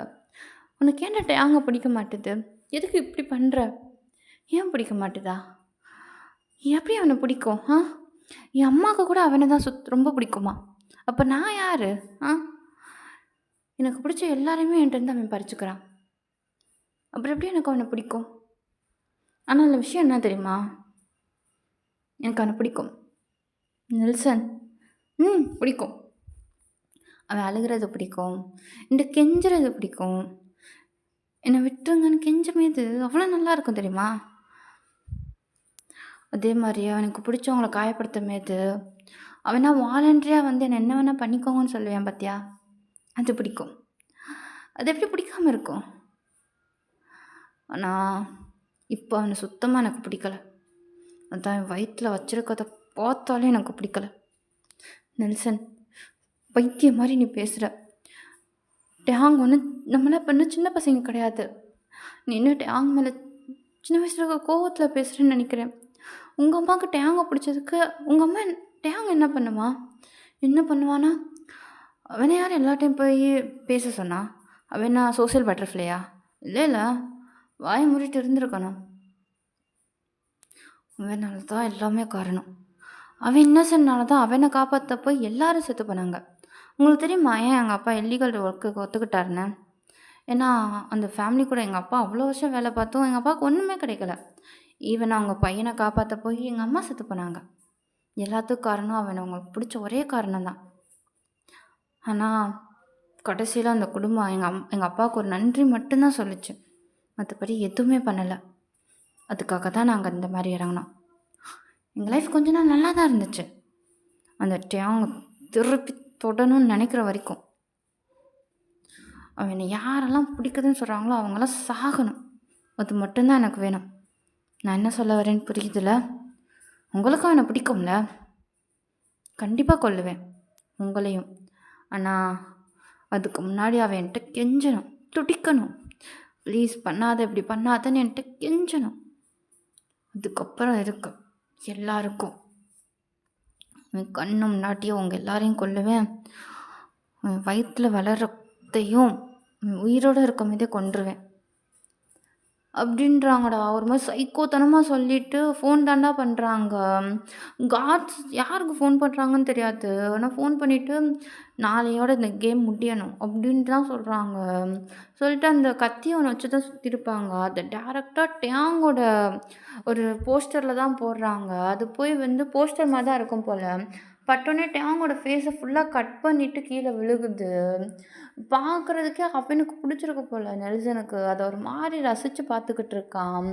உனக்கு ஏன்டா டேங்கை பிடிக்க மாட்டுது? எதுக்கு இப்படி பண்ணுற? ஏன் பிடிக்க மாட்டுதா? எப்படி அவனை பிடிக்கும்? என் அம்மாவுக்கு கூட அவனை தான் ரொம்ப பிடிக்குமா? அப்போ நான் யார்? எனக்கு பிடிச்ச எல்லாரையுமே என்கிட்ட அவன் பறிச்சுக்கிறான். அப்புறம் எப்படி எனக்கு அவனை பிடிக்கும்? ஆனால் அந்த விஷயம் என்ன தெரியுமா? எனக்கு அவனை பிடிக்கும். நெல்சன், பிடிக்கும். அவன் அழுகிறது பிடிக்கும், இந்த கெஞ்சுறது பிடிக்கும். என்னை விட்டுருங்கன்னு கெஞ்சுமேது அவ்வளோ நல்லா இருக்கும் தெரியுமா? அதே மாதிரி அவனுக்கு பிடிச்சவங்களை காயப்படுத்துமேது அவனா வாலண்டரியாக வந்து என்னை என்ன வேணால் பண்ணிக்கோங்கன்னு சொல்லுவேன் பார்த்தியா, அது பிடிக்கும். அது எப்படி பிடிக்காமல் இருக்கும்? ஆனால் இப்போ அவனை சுத்தமாக எனக்கு பிடிக்கலை. அதான் என் வயிற்றில் வச்சிருக்கிறத பார்த்தாலே எனக்கு பிடிக்கலை. நெல்சன், பைத்தியம் மாதிரி நீ பேசுகிற. டேங் ஒன்று நம்மளாம் இப்போ இன்னும் சின்ன பசங்க கிடையாது. நீ இன்னும் டேங் மேலே சின்ன வயசில் இருக்க கோவத்தில் பேசுகிறேன்னு நினைக்கிறேன். உங்கள் அம்மாவுக்கு டேங்கை பிடிச்சதுக்கு உங்கள் அம்மா டேங் என்ன பண்ணுவானா? அவனை யார் எல்லா டைம் போய் பேச சொன்னா? அவன் என்ன சோசியல் பட்டர்ஃப்ளையா? இல்லை வாய மூடிட்டு இருந்திருக்கணும். அவனால தான் எல்லாமே காரணம். அவன் இன்னசென்ட்னால தான் அவன காப்பாத்த போய் எல்லாரும் செத்து போனாங்க. உங்களுக்கு தெரியுமா ஏன் எங்க அப்பா இல்லீகல் ஒர்க்குக்கு ஒத்துக்கிட்டாருன்னு? ஏன்னா, அந்த ஃபேமிலி கூட எங்க அப்பா அவ்வளோ வருஷம் வேலை பார்த்தும் எங்க அப்பாவுக்கு ஒண்ணுமே கிடைக்கல. ஈவன் அவங்க பையன காப்பாத்த போய் எங்க அம்மா செத்து போனாங்க. எல்லாத்துக்கும் காரணம் அவன அவங்களுக்கு பிடிச்ச ஒரே காரணம் தான். ஆனா, கடைசியில அந்த குடும்பம் எங்க அப்பாவுக்கு ஒரு நன்றி மட்டும் தான் சொல்லுச்சு. மத்தபடி எதுவுமே பண்ணல. அதுக்காக தான் நாங்க இந்த மாரி இறங்குனோம். எங்க லைஃப் கொஞ்ச நாள் நல்லா தான் இருந்துச்சு. அந்த டேங் திருப்பி தொடணும்னு நெனைக்கிற வரைக்கும். அவன யாரெல்லாம் பிடிக்குதுன்னு சொல்றாங்களோ, அவங்கலாம் சாகணும். அது மட்டும் தான் எனக்கு வேணும். நான் என்ன சொல்ல வரேன்னு புரியுதுல்ல? உங்களுக்கும் அவன பிடிக்கும்ல? கண்டிப்பா கொல்லுவேன். உங்களையும். ஆனா, அதுக்கு முன்னாடி அவன் என்ட்ட கெஞ்சணும். துடிக்கணும். ப்ளீஸ் பண்ணாத, இப்படி பண்ணாதன்னு என்ட்ட கெஞ்சணும். அதுக்கப்புறம் இருக்கு. எல்லாருக்கும். என் கண்ணு முன்னாடியே உங்க எல்லாரையும் கொல்லுவேன். என் வயித்துல வளர்றதையும் உயிரோட இருக்கும்போதே கொன்றுவேன். அப்படின்றாங்கடா. ஒரு மாரி சைக்கோத்தனமா சொல்லிட்டு ஃபோன் தான்டா பண்றாங்க. காட்ஸ் யாருக்கு ஃபோன் பண்றாங்கன்னு தெரியாது. ஆனா ஃபோன் பண்ணிட்டு, "நாளையோட இந்த கேம் முடியணும்" அப்படின்ட்டு தான் சொல்றாங்க. சொல்லிட்டு அந்த கத்திய ஒண்ணு வச்சு தான் சுத்தியிருப்பாங்க. அத டைரக்ட்டா டேங்கோட ஒரு போஸ்டர்ல தான் போடுறாங்க. அது போய் வந்து போஸ்டர் மாரி தான் இருக்கும் போல. பட்டோனே டேங்கோட ஃபேஸ ஃபுல்லா கட் பண்ணிட்டு கீழ விழுகுது. பார்க்குறதுக்கே அவனுக்கு பிடிச்சிருக்கு போல நெல்சனுக்கு. அத ஒரு மாரி ரசிச்சு பார்த்துக்கிட்டு இருக்கான்.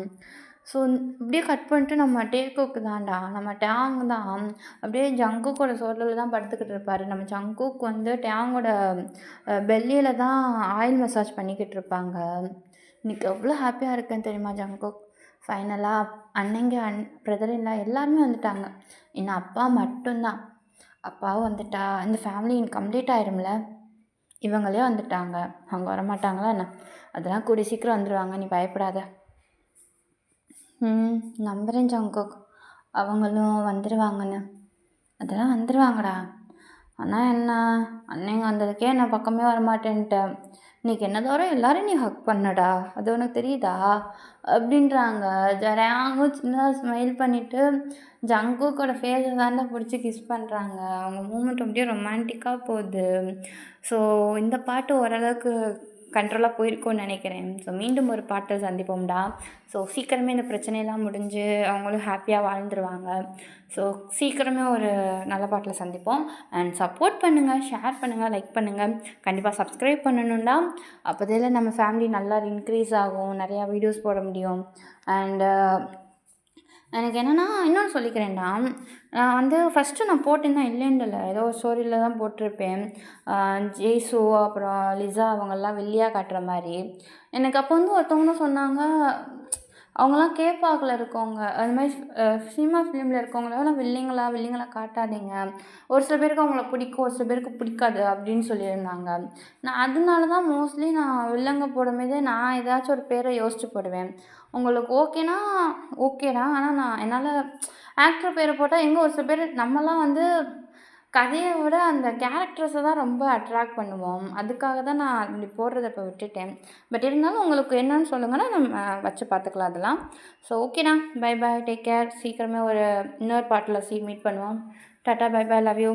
ஸோ அப்படியே கட் பண்ணிட்டு நம்ம டேக்குக்கு தான்டா, நம்ம டேங் தான் அப்படியே ஜங்குக்கோட சோல்டர்ல தான் படுத்துக்கிட்டு இருப்பாரு. நம்ம ஜங்குக் வந்து டேங்கோட பெல்லியில தான் ஆயில் மசாஜ் பண்ணிக்கிட்டு இருப்பாங்க. இன்னைக்கு எவ்வளோ ஹாப்பியா இருக்கேன் தெரியுமா ஜங்குக். ஃபைனலா அண்ணங்க, பிரதர் இன் லா எல்லாருமே வந்துட்டாங்க. இன்னும் அப்பா மட்டும்தான். அப்பாவும் வந்துட்டா இந்த ஃபேமிலி கம்ப்ளீட் ஆயிரும்ல. இவங்களே வந்துட்டாங்க. அவங்க வரமாட்டாங்களா என்ன? அதெல்லாம் கூடிய சீக்கிரம் வந்துருவாங்க. நீ பயப்படாத. நம்புறேன் ஜங்குக். அவங்களும் வந்துருவாங்கன்னு. அதெல்லாம் வந்துருவாங்கடா. ஆனா என்ன, அண்ணங்க வந்ததுக்கே நான் பக்கமே வரமாட்டேன்ட்ட. இன்னைக்கு என்ன தவிர எல்லாரையும் நீ ஹக் பண்ணடா. அது உனக்கு தெரியுதா? அப்படின்றாங்க. ஜரயாவும் சின்னதா ஸ்மைல் பண்ணிட்டு ஜங்குக்கோட ஃபேஸை தாண்டா பிடிச்சி கிஸ் பண்ணுறாங்க. அவங்க மூமெண்ட் அப்படியே ரொமான்டிக்காக போகுது. ஸோ இந்த பாட்டு ஓரளவுக்கு கண்ட்ரோலாக போயிருக்கும்னு நினைக்கிறேன். ஸோ மீண்டும் ஒரு பாட்டில் சந்திப்போம்டா. ஸோ சீக்கிரமே இந்த பிரச்சனையெல்லாம் முடிஞ்சு அவங்களும் ஹாப்பியாக வாழ்ந்துருவாங்க. ஸோ சீக்கிரமே ஒரு நல்ல பாட்டில் சந்திப்போம். அண்ட் சப்போர்ட் பண்ணுங்கள், ஷேர் பண்ணுங்கள், லைக் பண்ணுங்கள். கண்டிப்பாக சப்ஸ்கிரைப் பண்ணணும்டா. அப்போதில் நம்ம ஃபேமிலி நல்லா இன்க்ரீஸ் ஆகும், நிறையா வீடியோஸ் போட முடியும். அண்டு எனக்கு என்னென்னா இன்னொன்று சொல்லிக்கிறேன்டா. நான் வந்து ஃபஸ்ட்டு நான் போட்டிருந்தேன், இல்லைன்னு இல்லை. ஏதோ ஒரு ஸ்டோரியில் தான் போட்டிருப்பேன். ஜேசு அப்புறம் லிசா அவங்கெல்லாம் வில்லியா காட்டுற மாதிரி. எனக்கு அப்போ வந்து ஒருத்தவங்க சொன்னாங்க, அவங்களாம் கேப்பாக்கில் இருக்கவங்க, அது மாதிரி சினிமா ஃபிலிமில் இருக்கவங்களெல்லாம் வில்லிங்களா காட்டாதீங்க. ஒரு சில பேருக்கு அவங்கள பிடிக்கும், ஒரு சில பேருக்கு பிடிக்காது அப்படின்னு சொல்லியிருந்தாங்க. நான் அதனால தான் மோஸ்ட்லி நான் வில்லங்க போடும்போதே நான் ஏதாச்சும் ஒரு பேரை யோசிச்சு போடுவேன். உங்களுக்கு ஓகேனா ஓகேடா. ஆனால் நான் என்னால் ஆக்டர் பேரை போட்டால் எங்கே ஒரு சில பேர் நம்மலாம் வந்து கதையை விட அந்த கேரக்டர்ஸை தான் ரொம்ப அட்ராக்ட் பண்ணுவோம். அதுக்காக தான் நான் இப்படி போடுறத இப்போ விட்டுட்டேன். பட் இருந்தாலும் உங்களுக்கு என்னன்னு சொல்லுங்கன்னா நம்ம வச்சு பார்த்துக்கலாம் அதெல்லாம். ஸோ ஓகேண்ணா, பை பாய், டேக் கேர். சீக்கிரமே ஒரு இன்னொரு பாட்டில் மீட் பண்ணுவோம். Tata, bye bye, love you.